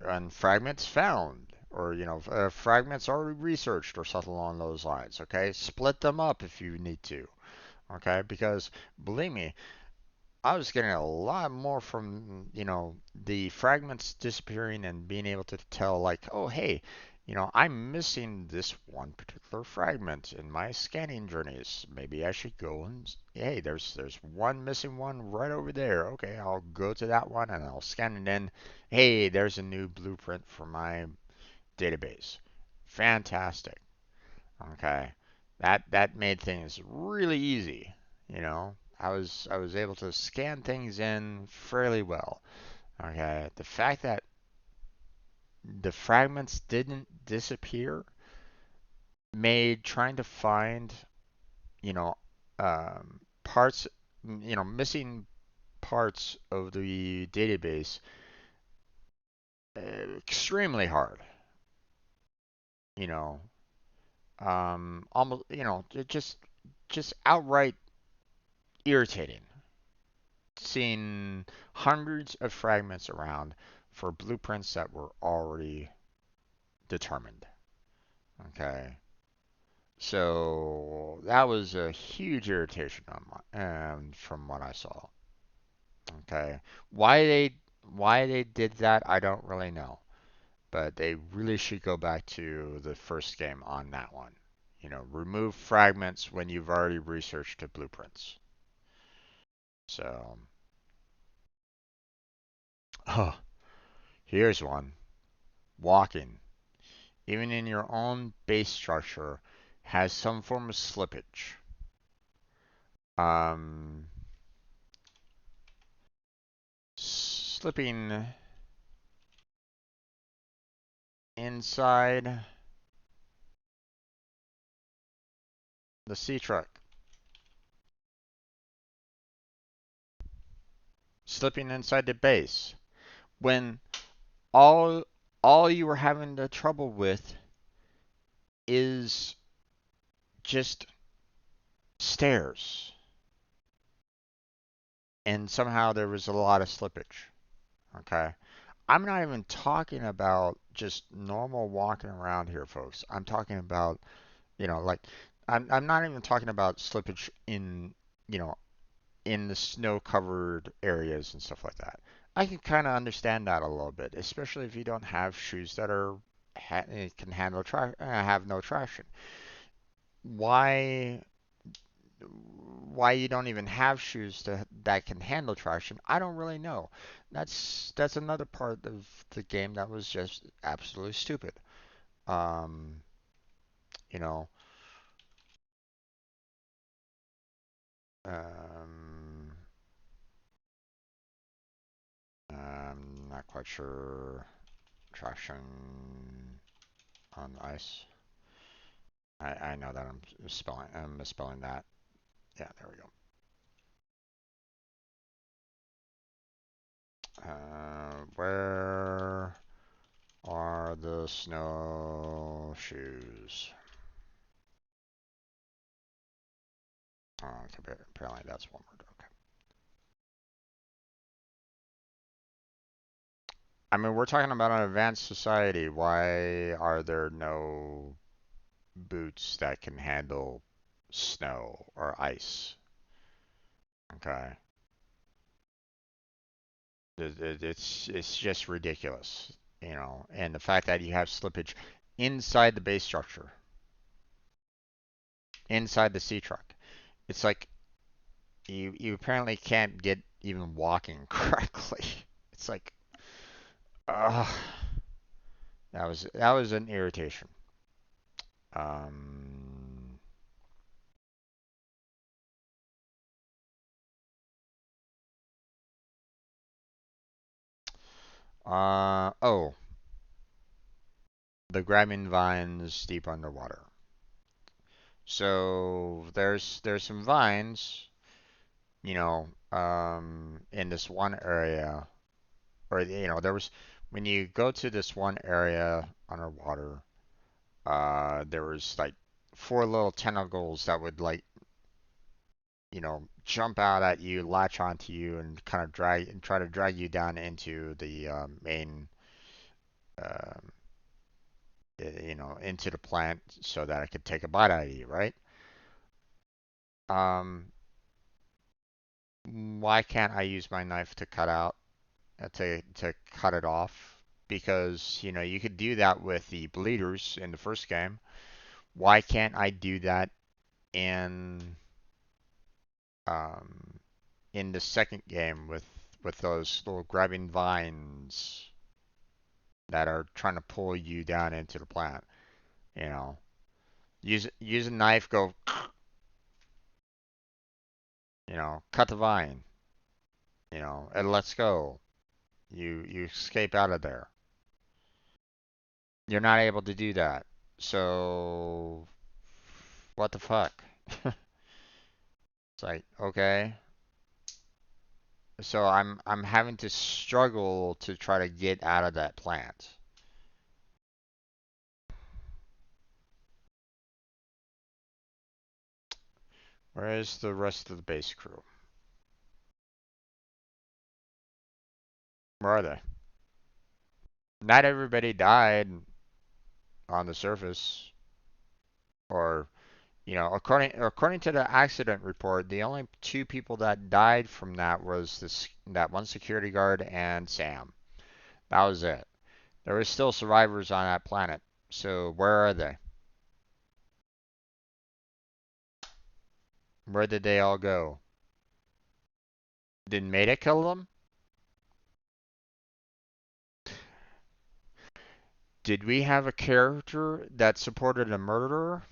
and fragments found. Or, fragments already researched or something along those lines, okay? Split them up if you need to, okay? Because believe me, I was getting a lot more from, the fragments disappearing and being able to tell, like, oh, hey, I'm missing this one particular fragment in my scanning journeys. Maybe I should go and, hey, there's one missing one right over there. Okay, I'll go to that one and I'll scan it in. Hey, there's a new blueprint for my database. Fantastic. Okay. That made things really easy, I was able to scan things in fairly well. Okay. The fact that the fragments didn't disappear made trying to find, you know, parts, missing parts of the database extremely hard. You know, almost, just outright irritating seen hundreds of fragments around for blueprints that were already determined. Okay. So that was a huge irritation on from what I saw. Okay. Why they why they did that, I don't really know. But they really should go back to the first game on that one. You know, remove fragments when you've already researched the blueprints. So, oh, here's one. Walking, even in your own base structure, has some form of slippage. Um, Slipping inside the sea truck. Slipping inside the base. When all all you were having the trouble with is just stairs. And somehow there was a lot of slippage. Okay. I'm not even talking about just normal walking around here, folks. I'm talking about, like I'm not even talking about slippage in, you know, in the snow-covered areas and stuff like that. I can kind of understand that a little bit, especially if you don't have shoes that are can handle have no traction. Why you don't even have shoes that can handle traction, I don't really know. That's another part of the game that was just absolutely stupid. Um, you know, um, I'm not quite sure. Traction on ice. I know that I'm misspelling that. Yeah, there we go. Where are the snowshoes? Okay, apparently that's one word. Okay. I mean, we're talking about an advanced society. Why are there no boots that can handle snow or ice? Okay. It's just ridiculous, and the fact that you have slippage inside the base structure, inside the sea truck. It's like you apparently can't get even walking correctly. It's like, ugh, that was an irritation. Um, oh, the grabbing vines deep underwater. So there's some vines, in this one area, or there was when you go to this one area underwater, there was like four little tentacles that would like, jump out at you, latch onto you, and kind of try to drag you down into the main, um, into the plant so that it could take a bite out of you, right? Um, why can't I use my knife to cut out to cut it off? Because you could do that with the bleeders in the first game. Why can't I do that in um, in the second game with those little grabbing vines that are trying to pull you down into the plant? You know, use a knife, go, cut the vine, and let's go. You escape out of there. You're not able to do that. So what the fuck? It's like, okay. So I'm having to struggle to try to get out of that plant. Where is the rest of the base crew? Where are they? Not everybody died on the surface, or according to the accident report, the only two people that died from that was that one security guard and Sam. That was it. There were still survivors on that planet. So where are they? Where did they all go? Did Maida kill them? Did we have a character that supported a murderer?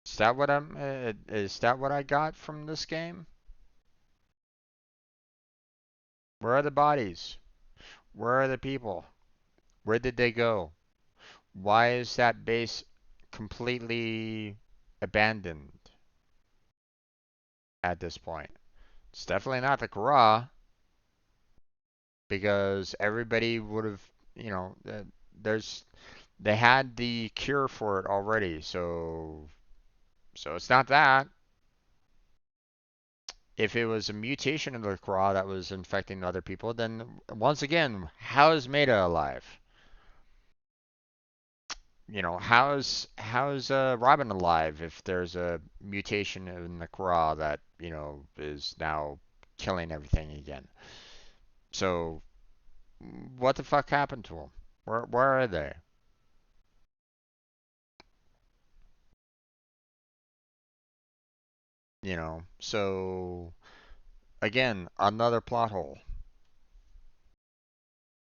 Is that what I got from this game? Where are the bodies? Where are the people? Where did they go? Why is that base completely abandoned at this point? It's definitely not the Kara, because everybody would have, you know, there's they had the cure for it already, so it's not that. If it was a mutation of the Kara that was infecting other people, then once again, how is Maida alive? How's Robin alive if there's a mutation in the Kara that is now killing everything again? So what the fuck happened to them? Where are they? So again, another plot hole.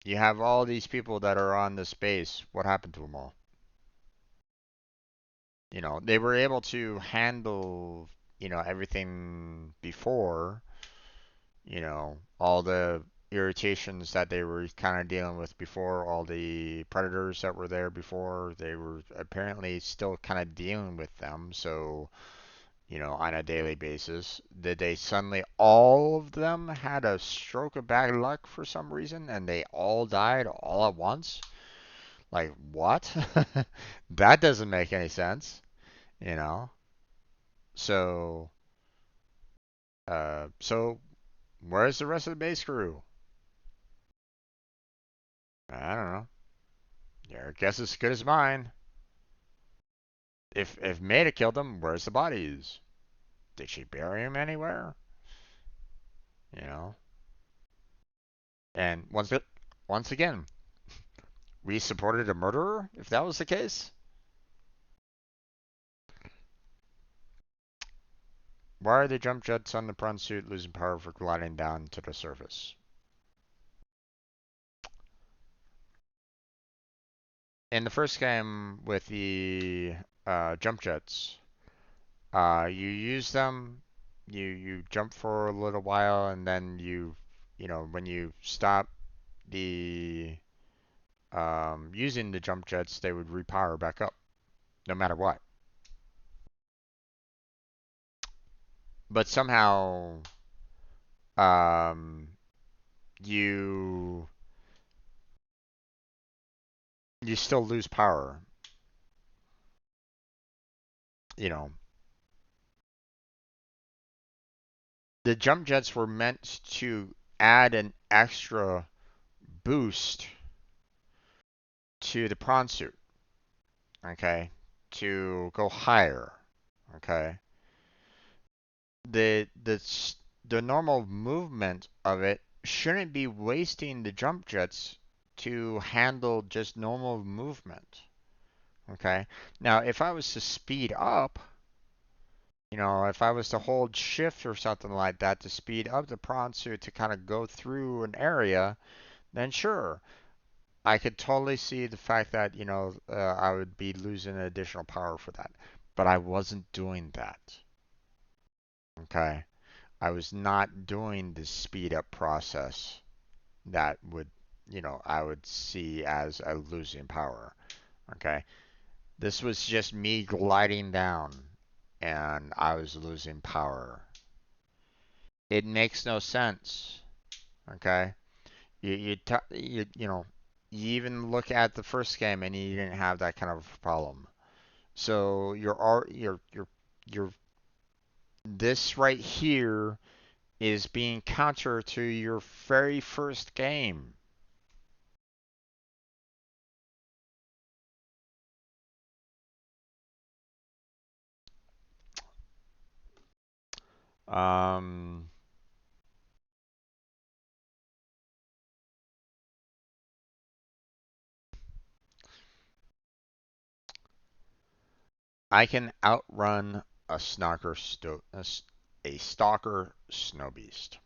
You have all these people that are on this base. What happened to them all? They were able to handle, everything before, all the irritations that they were kind of dealing with before, all the predators that were there before, they were apparently still kind of dealing with them. So, on a daily basis, did they suddenly all of them had a stroke of bad luck for some reason and they all died all at once? Like, what? That doesn't make any sense, you know? So, so where's the rest of the base crew? I don't know. Your guess is as good as mine. If Maida killed them, where's the bodies? Did she bury them anywhere? You know? And once again, we supported a murderer, if that was the case? Why are the jump jets on the prawn suit losing power for gliding down to the surface? In the first game with the jump jets, you use them, you jump for a little while, and then when you stop the using the jump jets, they would repower back up, no matter what. But somehow, um, you you still lose power. You know, the jump jets were meant to add an extra boost to the prawn suit, okay, to go higher, okay. The normal movement of it shouldn't be wasting the jump jets to handle just normal movement, okay. Now, if I was to speed up, if I was to hold shift or something like that to speed up the prawn suit to kind of go through an area, then sure, I could totally see the fact that, I would be losing additional power for that. But I wasn't doing that. Okay. I was not doing the speed up process that would, I would see as a losing power. Okay. This was just me gliding down and I was losing power. It makes no sense. Okay. You even look at the first game and you didn't have that kind of problem. So you're this right here is being counter to your very first game. Um, I can outrun a a stalker snow beast.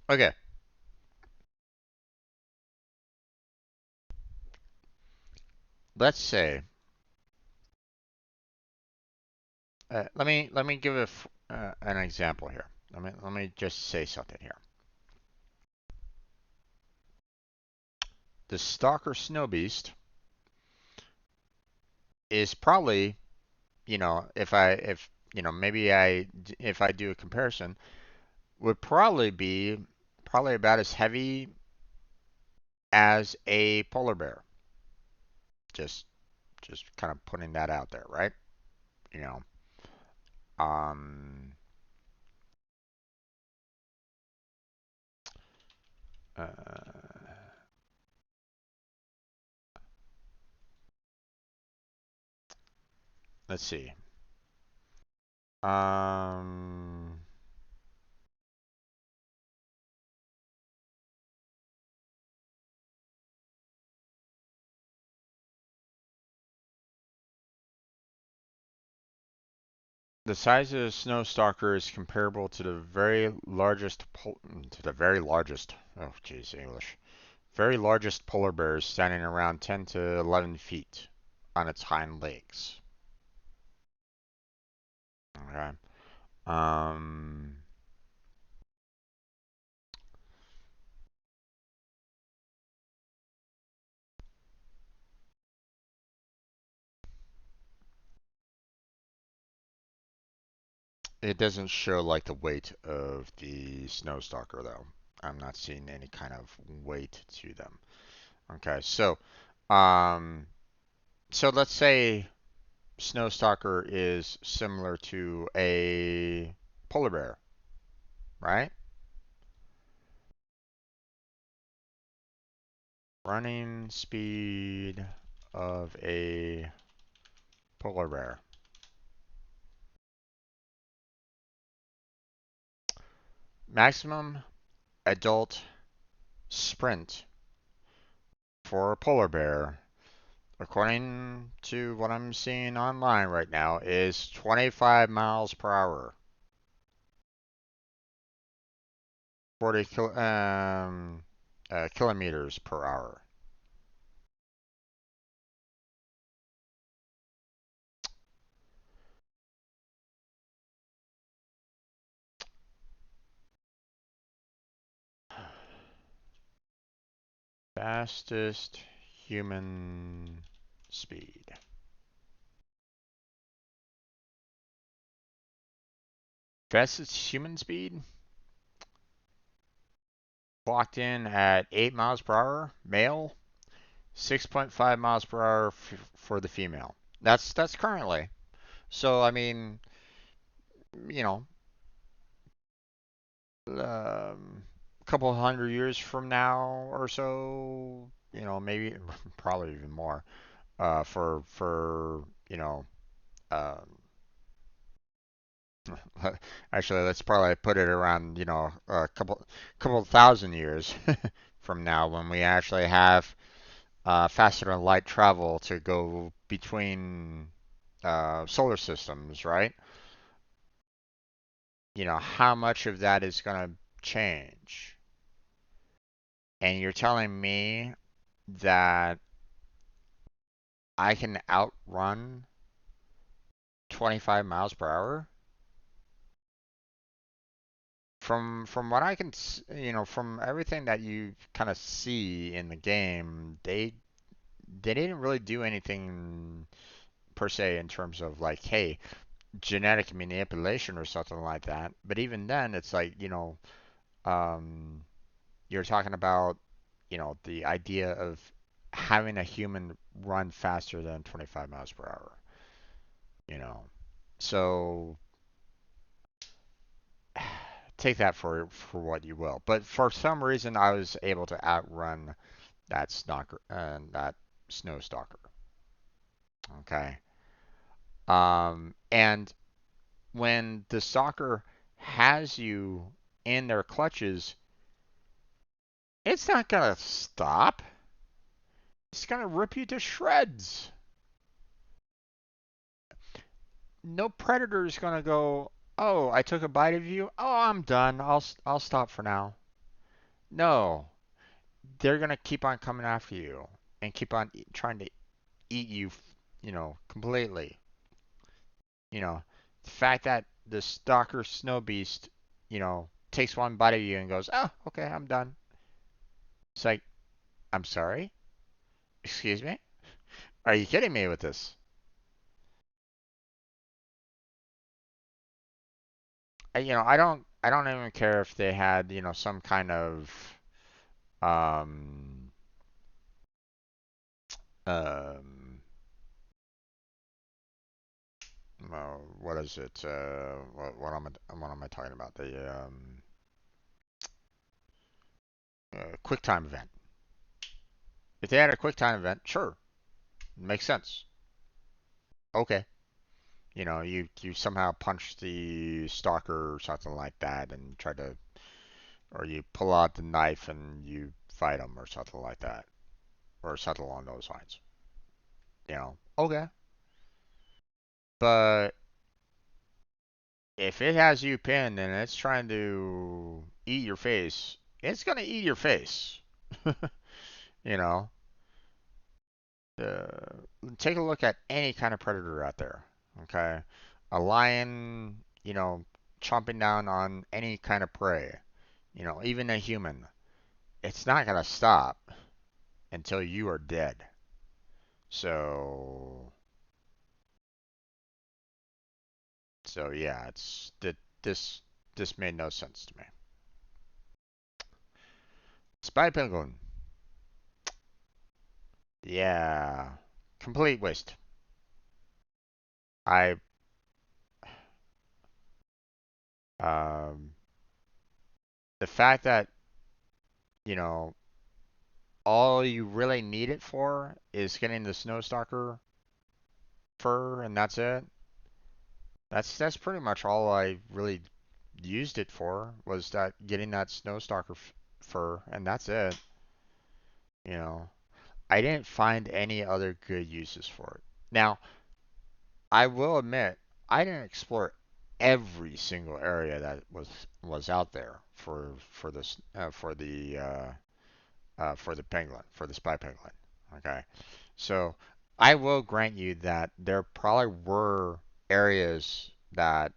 Okay, let's say let me give an example here. Let me just say something here. The stalker snow beast is probably, if maybe if I do a comparison, would probably be about as heavy as a polar bear. Just kind of putting that out there, right? You know, um, uh, let's see. Um, the size of a snow stalker is comparable to oh geez, English, very largest polar bears standing around 10 to 11 feet on its hind legs. Okay. Um, it doesn't show like the weight of the snow stalker though. I'm not seeing any kind of weight to them. Okay, um, so let's say snow stalker is similar to a polar bear, right? Running speed of a polar bear. Maximum adult sprint for a polar bear, according to what I'm seeing online right now, is 25 miles per hour. 40 kilometers per hour. Fastest human speed. Fastest human speed clocked in at 8 miles per hour, male, 6.5 miles per hour for the female. That's currently. So I mean, you know, a couple hundred years from now or so, maybe probably even more. For um, actually, let's probably put it around, a couple thousand years from now when we actually have faster than light travel to go between solar systems, right? How much of that is going to change? And you're telling me that I can outrun 25 miles per hour? From what I can, from everything that you kind of see in the game, they didn't really do anything per se in terms of like, hey, genetic manipulation or something like that. But even then, it's like, Um, you're talking about, the idea of having a human run faster than 25 miles per hour, you know. So take that for what you will. But for some reason, I was able to outrun that snow stalker. Okay. And when the stalker has you in their clutches, it's not gonna stop. It's gonna rip you to shreds. No predator is gonna go, "Oh, I took a bite of you. Oh, I'm done. I'll stop for now." No, they're gonna keep on coming after you and keep on trying to eat you, completely. The fact that the stalker snow beast, takes one bite of you and goes, "Oh, okay, I'm done." It's like, I'm sorry? Excuse me? Are you kidding me with this? I don't even care if they had, some kind of um um what is it? What am I talking about? The quick time event. If they had a quick time event, sure, makes sense. Okay. You somehow punch the stalker or something like that and try to, or you pull out the knife and you fight them or something like that, or something along those lines. Okay. But if it has you pinned and it's trying to eat your face, it's gonna eat your face. you know, uh, Take a look at any kind of predator out there. Okay, a lion, chomping down on any kind of prey. Even a human. It's not gonna stop until you are dead. So, so yeah, it's that this made no sense to me. Spy Penguin. Yeah, complete waste. I um the fact that, you know, all you really need it for is getting the Snowstalker fur and that's it. That's pretty much all I really used it for was that getting that Snowstalker fur and that's it. You know, I didn't find any other good uses for it. Now, I will admit I didn't explore every single area that was out there for the penguin, for the spy penguin. Okay, so I will grant you that there probably were areas that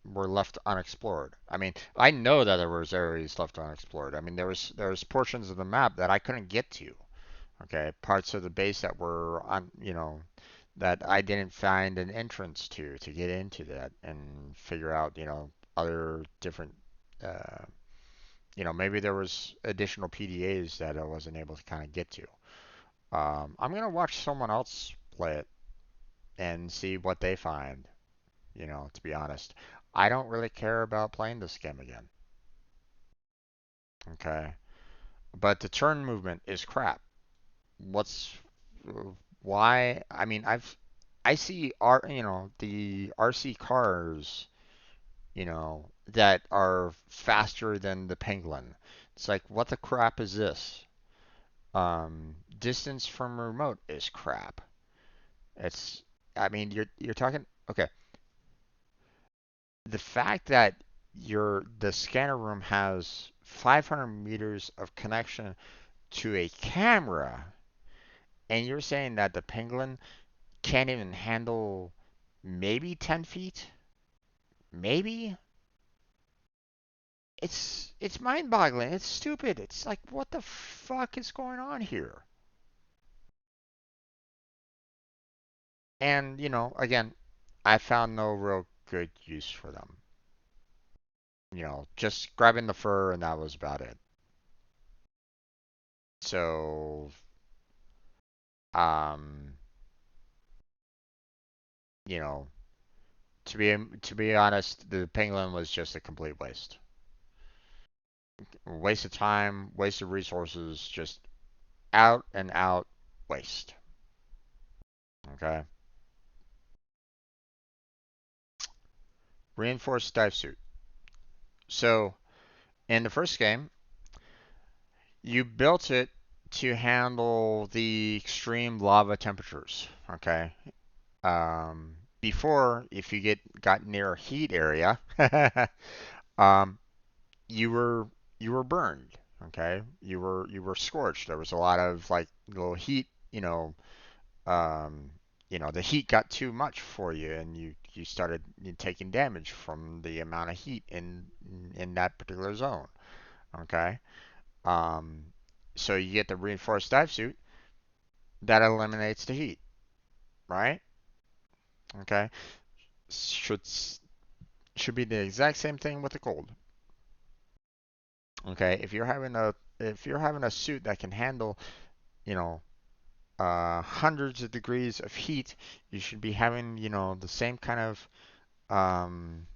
were left unexplored. I mean, I know that there was areas left unexplored. I mean, there was portions of the map that I couldn't get to. Okay, parts of the base that were on, that I didn't find an entrance to get into that and figure out, other different uh, maybe there was additional PDAs that I wasn't able to kind of get to. I'm gonna watch someone else play it and see what they find. To be honest, I don't really care about playing this game again. Okay, but the turn movement is crap. What's why? I mean, I see the RC cars, that are faster than the Penguin. It's like, what the crap is this? Distance from remote is crap. It's, I mean, you're talking, okay. The fact that the scanner room has 500 meters of connection to a camera, and you're saying that the Penguin can't even handle maybe 10 feet? Maybe? It's mind-boggling. It's stupid. It's like, what the fuck is going on here? And, again, I found no real good use for them. just grabbing the fur and that was about it. So, um, you know, to be honest, the penguin was just a complete waste. Waste of time, waste of resources, just out and out waste. Okay. Reinforced dive suit. So in the first game, you built it to handle the extreme lava temperatures. Okay. Before, if you got near a heat area, um, you were you were burned. Okay. You were scorched. There was a lot of like little heat. Um, the heat got too much for you, and you started taking damage from the amount of heat in that particular zone. Okay. Um, so you get the reinforced dive suit that eliminates the heat, right? Okay. Should should be the exact same thing with the cold. Okay. If you're having a suit that can handle, you know, hundreds of degrees of heat, you should be having, the same kind of um,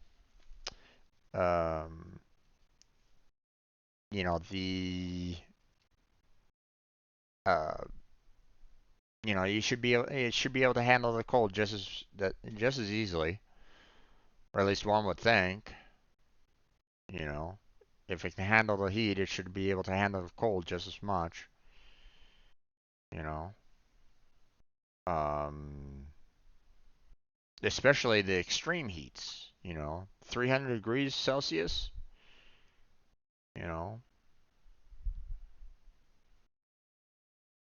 um, the uh, it should be able to handle the cold just as easily, or at least one would think. You know, if it can handle the heat, it should be able to handle the cold just as much. You know, um, especially the extreme heats. 300 degrees Celsius. You know,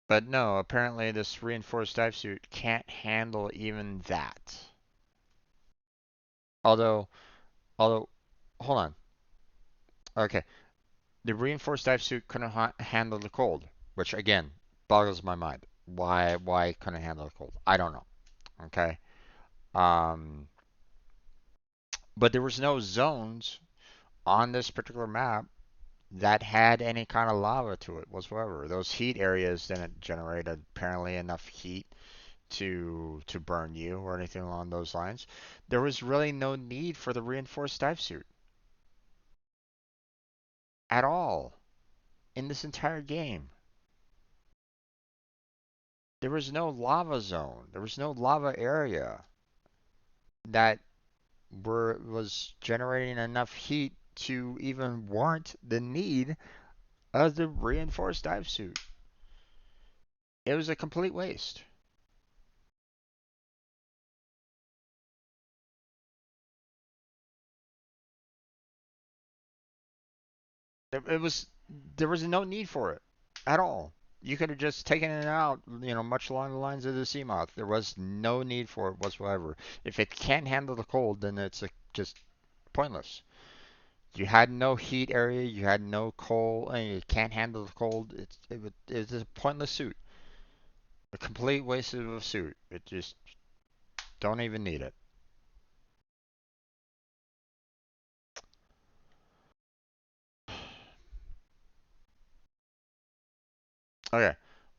but no, apparently this reinforced dive suit can't handle even that. Although, although, hold on. Okay, the reinforced dive suit couldn't handle the cold, which again boggles my mind. Why it couldn't handle the cold? I don't know. Okay. Um, but there was no zones on this particular map that had any kind of lava to it whatsoever. Those heat areas didn't generate apparently enough heat to burn you or anything along those lines. There was really no need for the reinforced dive suit at all in this entire game. There was no lava zone. There was no lava area that was generating enough heat to even warrant the need of the reinforced dive suit. It was a complete waste. It was there was no need for it at all. You could have just taken it out, much along the lines of the Seamoth. There was no need for it whatsoever. If it can't handle the cold, then it's just pointless. You had no heat area, you had no coal, and you can't handle the cold. It's a pointless suit, a complete waste of a suit. It just don't even need it. Okay.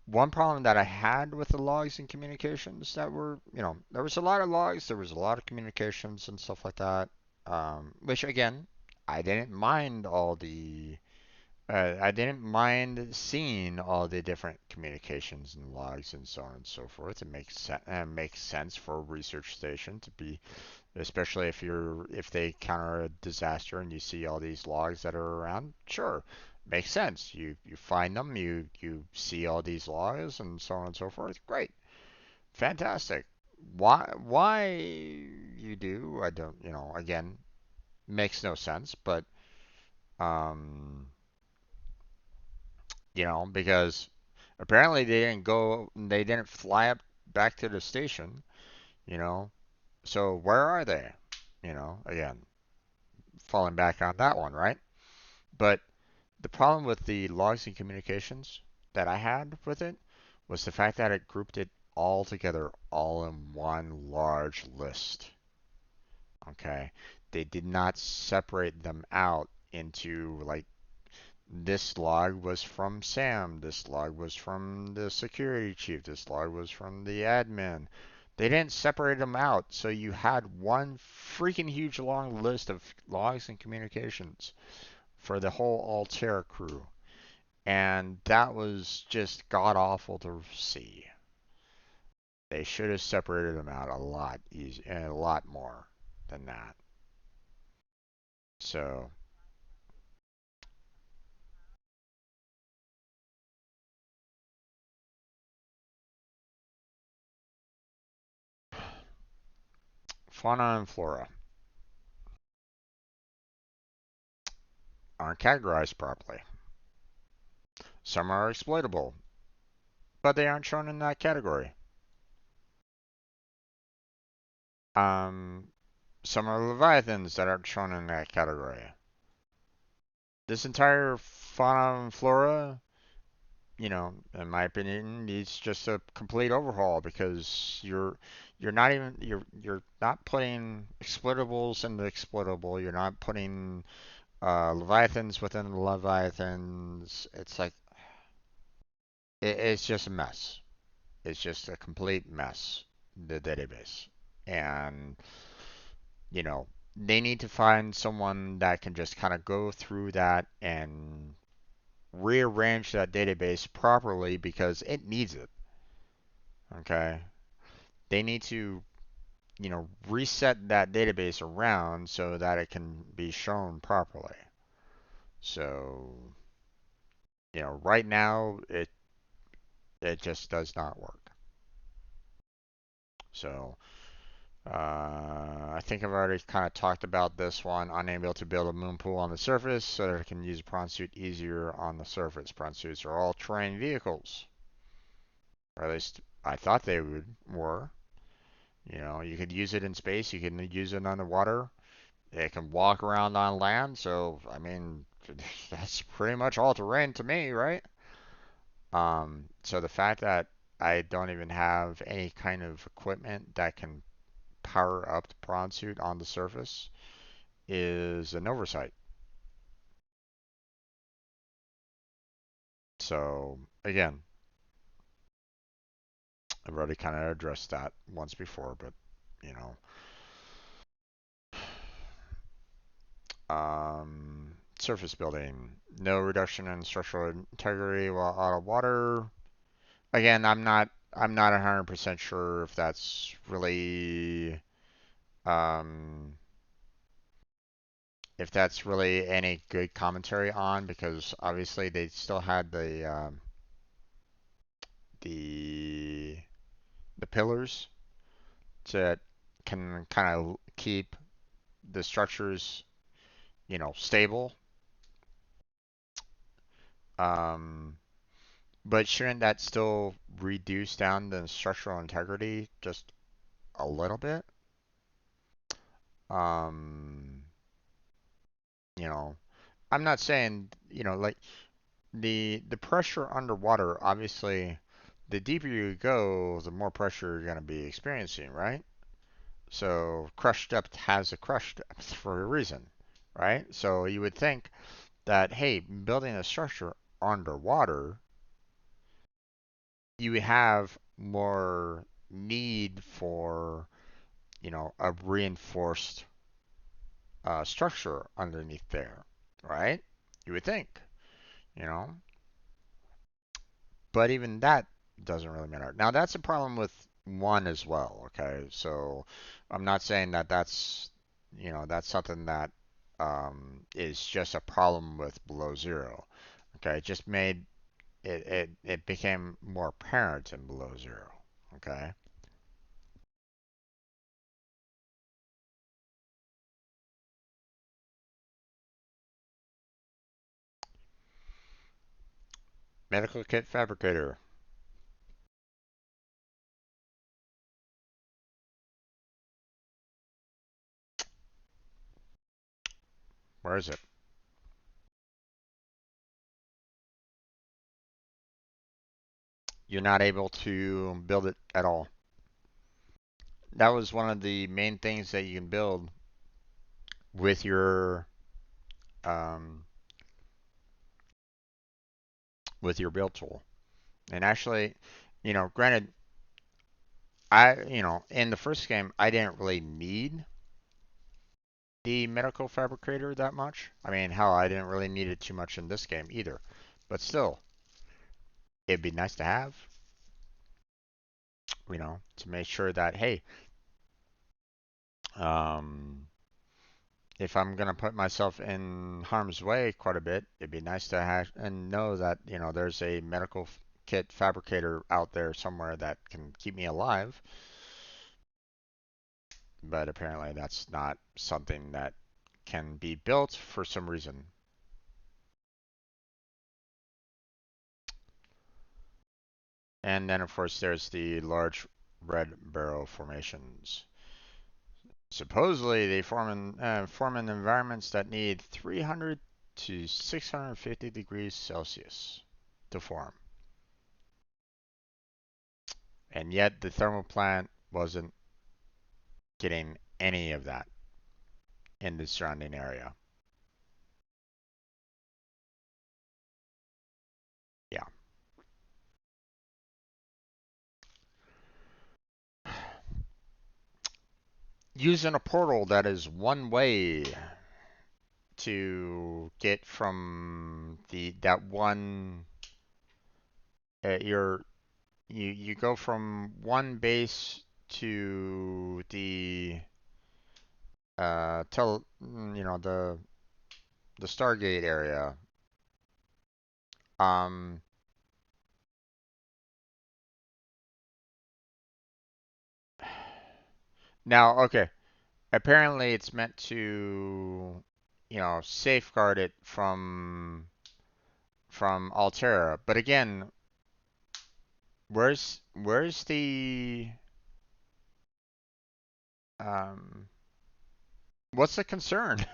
One problem that I had with the logs and communications that were, there was a lot of logs, there was a lot of communications and stuff like that. Which again, I didn't mind I didn't mind seeing all the different communications and logs and so on and so forth. Makes sense for a research station to be, especially if they counter a disaster and you see all these logs that are around. Sure, makes sense. You find them, you see all these logs and so on and so forth. Great, fantastic. Why you do? I don't. Again, makes no sense. But um, because apparently they didn't fly up back to the station. You know, so where are they? Again, falling back on that one, right? But the problem with the logs and communications that I had with it was the fact that it grouped it all together, all in one large list. Okay. they did not separate them out into like this log was from Sam, this log was from the security chief, this log was from the admin. They didn't separate them out, so you had one freaking huge long list of logs and communications for the whole Altair crew. And that was just god awful to see. They should have separated them out a lot easier and a lot more than that. So, fauna and flora aren't categorized properly. Some are exploitable, but they aren't shown in that category. Um, some are leviathans that aren't shown in that category. This entire fauna and flora, in my opinion, needs just a complete overhaul because you're not putting exploitables in the exploitable. You're not putting leviathans within the leviathans. It's like it's just a mess. It's just a complete mess. The database, and you know they need to find someone that can just kind of go through that and rearrange that database properly because it needs it. Okay, they need to reset that database around so that it can be shown properly. So right now it just does not work. So I think I've already kind of talked about this one. Unable to build a moon pool on the surface so that I can use a prawn suit easier on the surface. Prawn suits are all terrain vehicles. Or at least I thought they were. You could use it in space. You can use it underwater. It can walk around on land. So, I mean, that's pretty much all terrain to me, right? So the fact that I don't even have any kind of equipment that can power up the prawn suit on the surface is an oversight. So again, I've already kind of addressed that once before, but you know, surface building, no reduction in structural integrity while out of water. Again, I'm not 100% sure um, if that's really any good commentary on because obviously they still had the the pillars that can kind of keep the structures, stable. Um, but shouldn't that still reduce down the structural integrity just a little bit? Um, you know, I'm not saying, like the pressure underwater, obviously, the deeper you go, the more pressure you're going to be experiencing, right? So crush depth has a crush depth for a reason, right? So you would think that, hey, building a structure underwater, you have more need for, a reinforced structure underneath there, right? You would think, you know, but even that doesn't really matter. Now that's a problem with one as well. Okay, so I'm not saying that that's something that is just a problem with below zero. Okay, it just made it became more apparent in below zero. Okay, medical kit fabricator. Where is it? You're not able to build it at all. That was one of the main things that you can build with um, your build tool. And actually, granted, in the first game, I didn't really need the medical fabricator that much. I mean, hell, I didn't really need it too much in this game either. But still, it'd be nice to have, to make sure that, hey, um, if I'm gonna put myself in harm's way quite a bit, it'd be nice to have and know that, there's a medical kit fabricator out there somewhere that can keep me alive. But apparently that's not something that can be built for some reason. And then, of course, there's the large red barrel formations. Supposedly, they form in environments that need 300 to 650 degrees Celsius to form. And yet, the thermal plant wasn't getting any of that in the surrounding area. Yeah. Using a portal that is one way to get from that one you go from one base to the the Stargate area. Um, Now, okay, apparently it's meant to, safeguard it from Altera. But again, where's the um what's the concern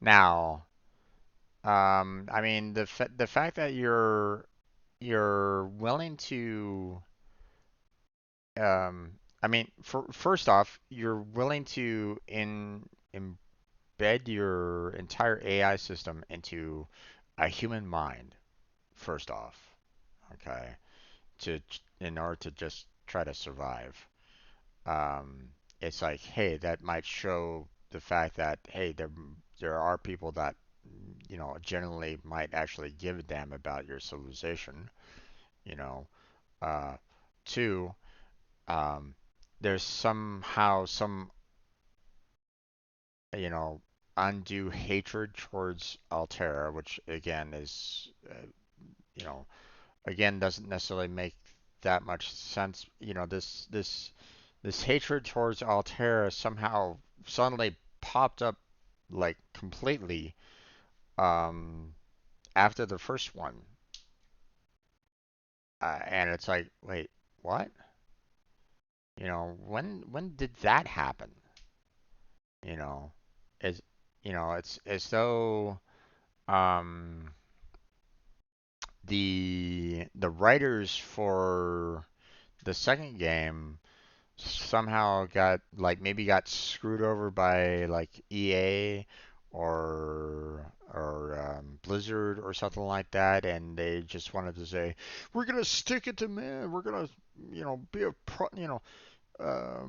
now? I mean, the fact that you're willing to I mean, first off, you're willing to embed your entire AI system into a human mind, first off, okay, to in order to just try to survive. Um, it's like, hey, that might show the fact that, hey, there are people that generally might actually give a damn about your civilization, you know. Uh, Two, there's somehow some undue hatred towards Altera, which again is you know again doesn't necessarily make that much sense. This hatred towards Altera somehow suddenly popped up like completely um, after the first one, and it's like, wait, what? When did that happen? You know, as it's as though um, the writers for the second game somehow got like maybe got screwed over by like EA or Blizzard or something like that, and they just wanted to say, we're gonna stick it to man, we're gonna be a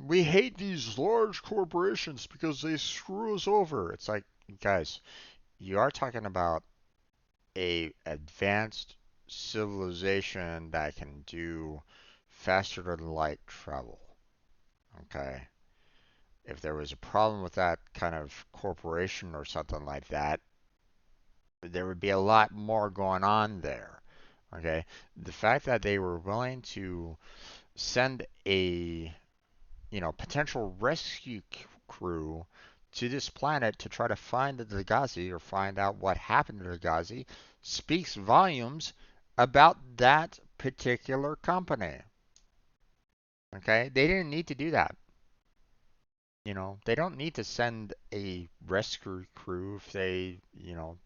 we hate these large corporations because they screw us over. It's like, guys, you are talking about a advanced civilization that can do faster than light travel. Okay. If there was a problem with that kind of corporation or something like that, there would be a lot more going on there. Okay. The fact that they were willing to send a potential rescue crew to this planet to try to find the Degasi or find out what happened to Degasi speaks volumes about that particular company. Okay? They didn't need to do that. They don't need to send a rescue crew if they,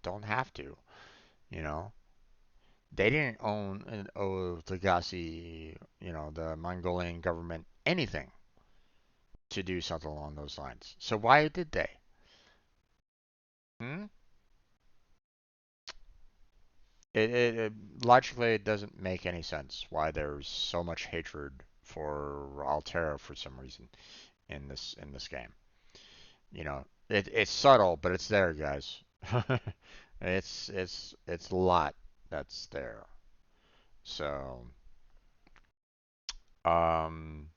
don't have to. You know, they didn't owe Degasi, the Mongolian government anything to do something along those lines. So why did they? it logically it doesn't make any sense why there's so much hatred for Altera for some reason in this game. You know, it's subtle, but it's there, guys. It's a lot that's there. So, um,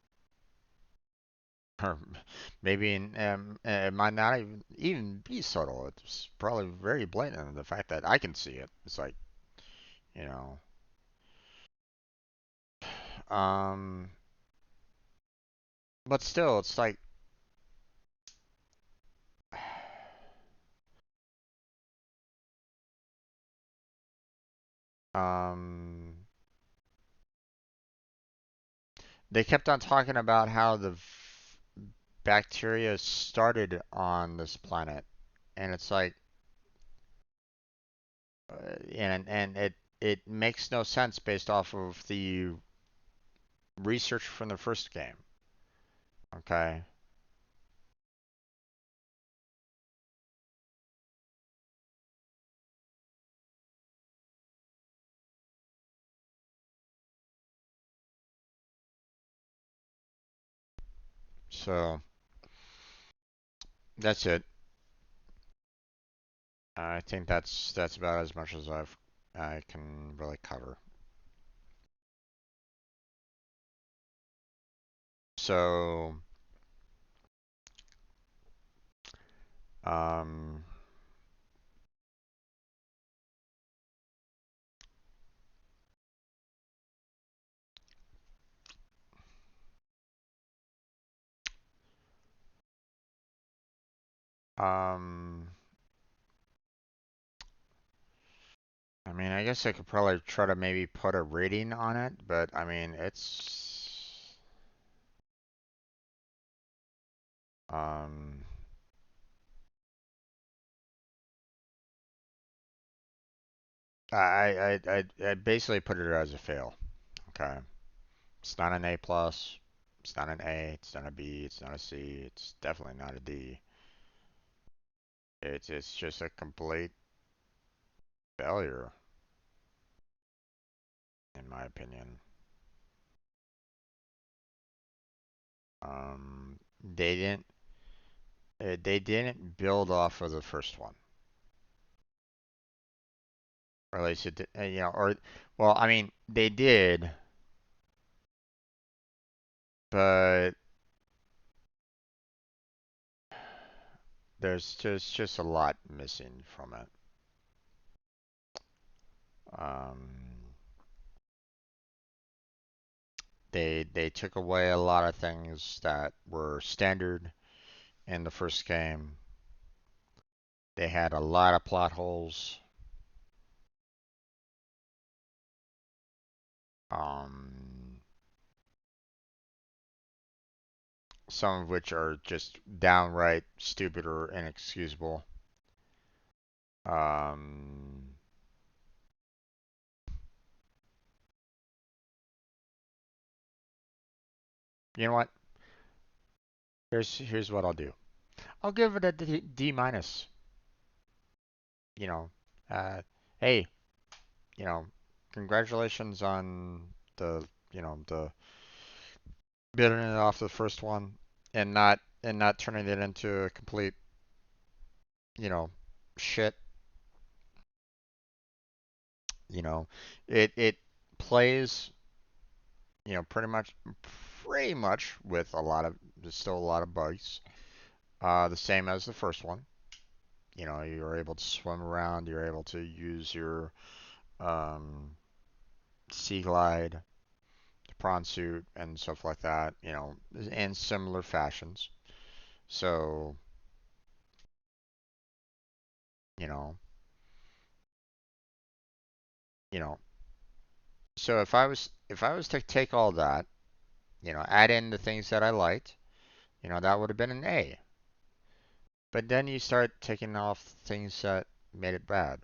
or maybe it might not even be subtle. It's probably very blatant. The fact that I can see it, it's like, you know, um, but still, it's like, um, they kept on talking about how the bacteria started on this planet, and it's like, and it makes no sense based off of the research from the first game. Okay, so that's it. I think that's about as much as I can really cover. So, um, um, I mean, I guess I could probably try to maybe put a rating on it, but I mean, um, I basically put it as a fail. Okay, it's not an A plus. It's not an A. It's not a B. It's not a C. It's definitely not a D. It's just a complete failure, in my opinion. They didn't build off of the first one, or at least you know, or well, I mean, they did, but there's just a lot missing from it. Um, they took away a lot of things that were standard in the first game. They had a lot of plot holes. Um, some of which are just downright stupid or inexcusable. Um, you know what? Here's what I'll do. I'll give it a D minus. You know, uh, hey, you know, congratulations on the the bidding it off the first one and not turning it into a complete you know shit. You know, it plays pretty much with a lot of there's still a lot of bugs. The same as the first one. You know, you're able to swim around. You're able to use your um, sea glide, the prawn suit, and stuff like that. You know, in similar fashions. So you know, you know. So if I was to take all that, add in the things that I liked, that would have been an A. But then you start taking off things that made it bad,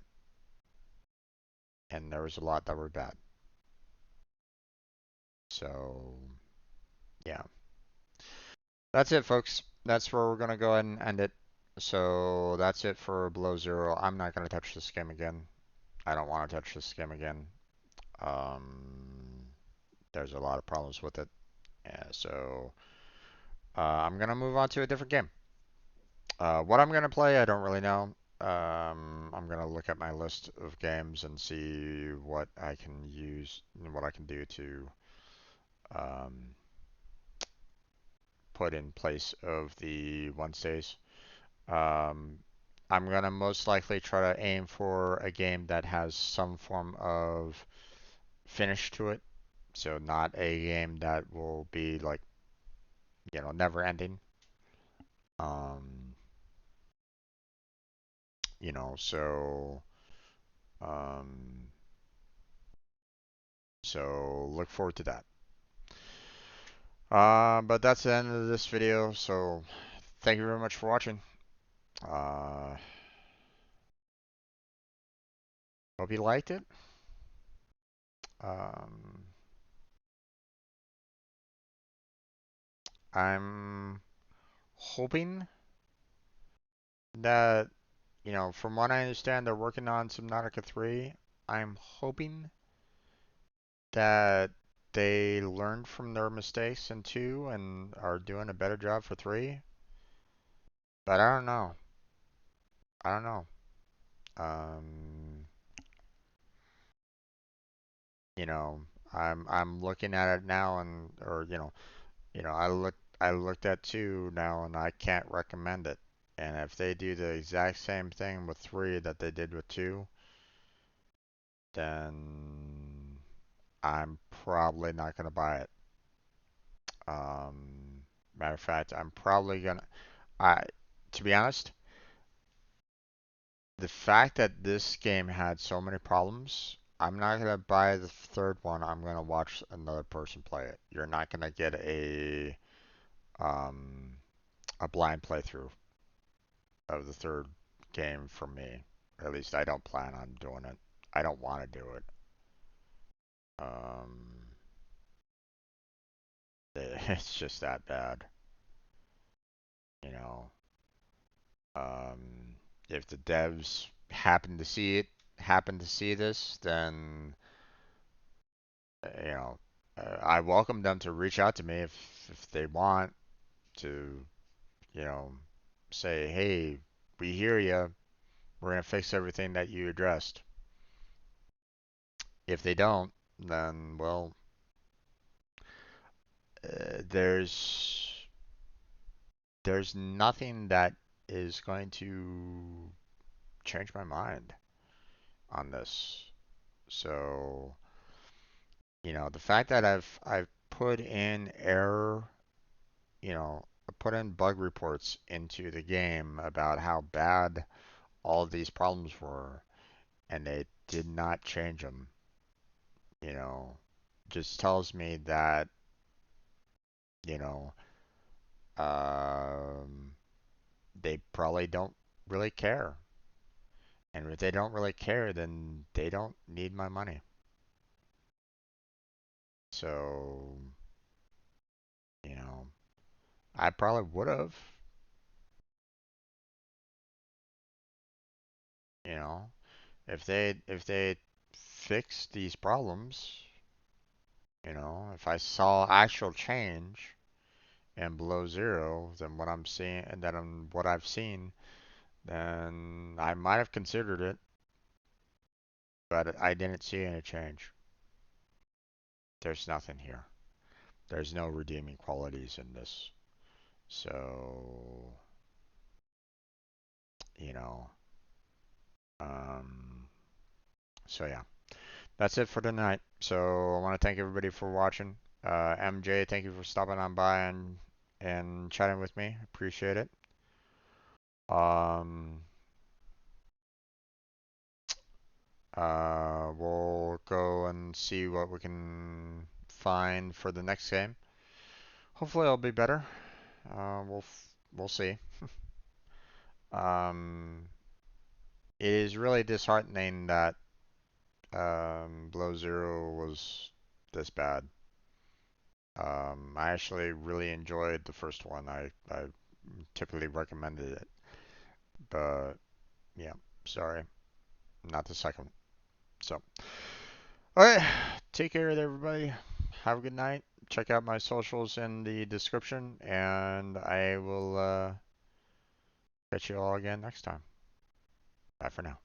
and there was a lot that were bad. So yeah, that's it, folks. That's where we're gonna go ahead and end it. So that's it for Below Zero. I'm not gonna touch this game again. I don't want to touch this game again. Um, there's a lot of problems with it. Yeah, so I'm gonna move on to a different game. What I'm gonna play, I don't really know. I'm gonna look at my list of games and see what I can use and what I can do to um, put in place of the one stays. Um, I'm gonna most likely try to aim for a game that has some form of finish to it. So not a game that will be like, never ending. Um, you know, so um, so look forward to that. But that's the end of this video. So thank you very much for watching. Uh, hope you liked it. Um, I'm hoping that, from what I understand, they're working on Subnautica 3. I'm hoping that they learned from their mistakes in 2 and are doing a better job for 3. But I don't know. I don't know. Um, you know, I'm looking at it now and or I looked at 2 now and I can't recommend it. And if they do the exact same thing with 3 that they did with 2, then I'm probably not gonna buy it. Um, Matter of fact, I'm probably gonna. I, to be honest, the fact that this game had so many problems, I'm not gonna buy the third one. I'm gonna watch another person play it. You're not gonna get um a blind playthrough of the third game from me. At least I don't plan on doing it. I don't want to do it. Um, it's just that bad, you know. Um, if the devs happen to see this, then you know, I welcome them to reach out to me if they want to, you know, say, hey, we hear you. We're gonna fix everything that you addressed. If they don't, then well, there's nothing that is going to change my mind on this. So, the fact that I've put in put in bug reports into the game about how bad all of these problems were, and they did not change them, you know, just tells me that, you know, um, they probably don't really care. And if they don't really care, then they don't need my money. So, you know, I probably would have, you know, if they fixed these problems, if I saw actual change and below zero than what I'm seeing and what I've seen, then I might have considered it, but I didn't see any change. There's nothing here. There's no redeeming qualities in this. So, you know, um, so yeah, that's it for tonight. So I want to thank everybody for watching. MJ, thank you for stopping on by and chatting with me. Appreciate it. Um, we'll go and see what we can find for the next game. Hopefully, it'll be better. We'll see. Um, it is really disheartening that Below Zero was this bad. I actually really enjoyed the first one. I typically recommended it, but yeah, sorry, not the second. So, all right, take care of everybody. Have a good night. Check out my socials in the description, and I will catch you all again next time. Bye for now.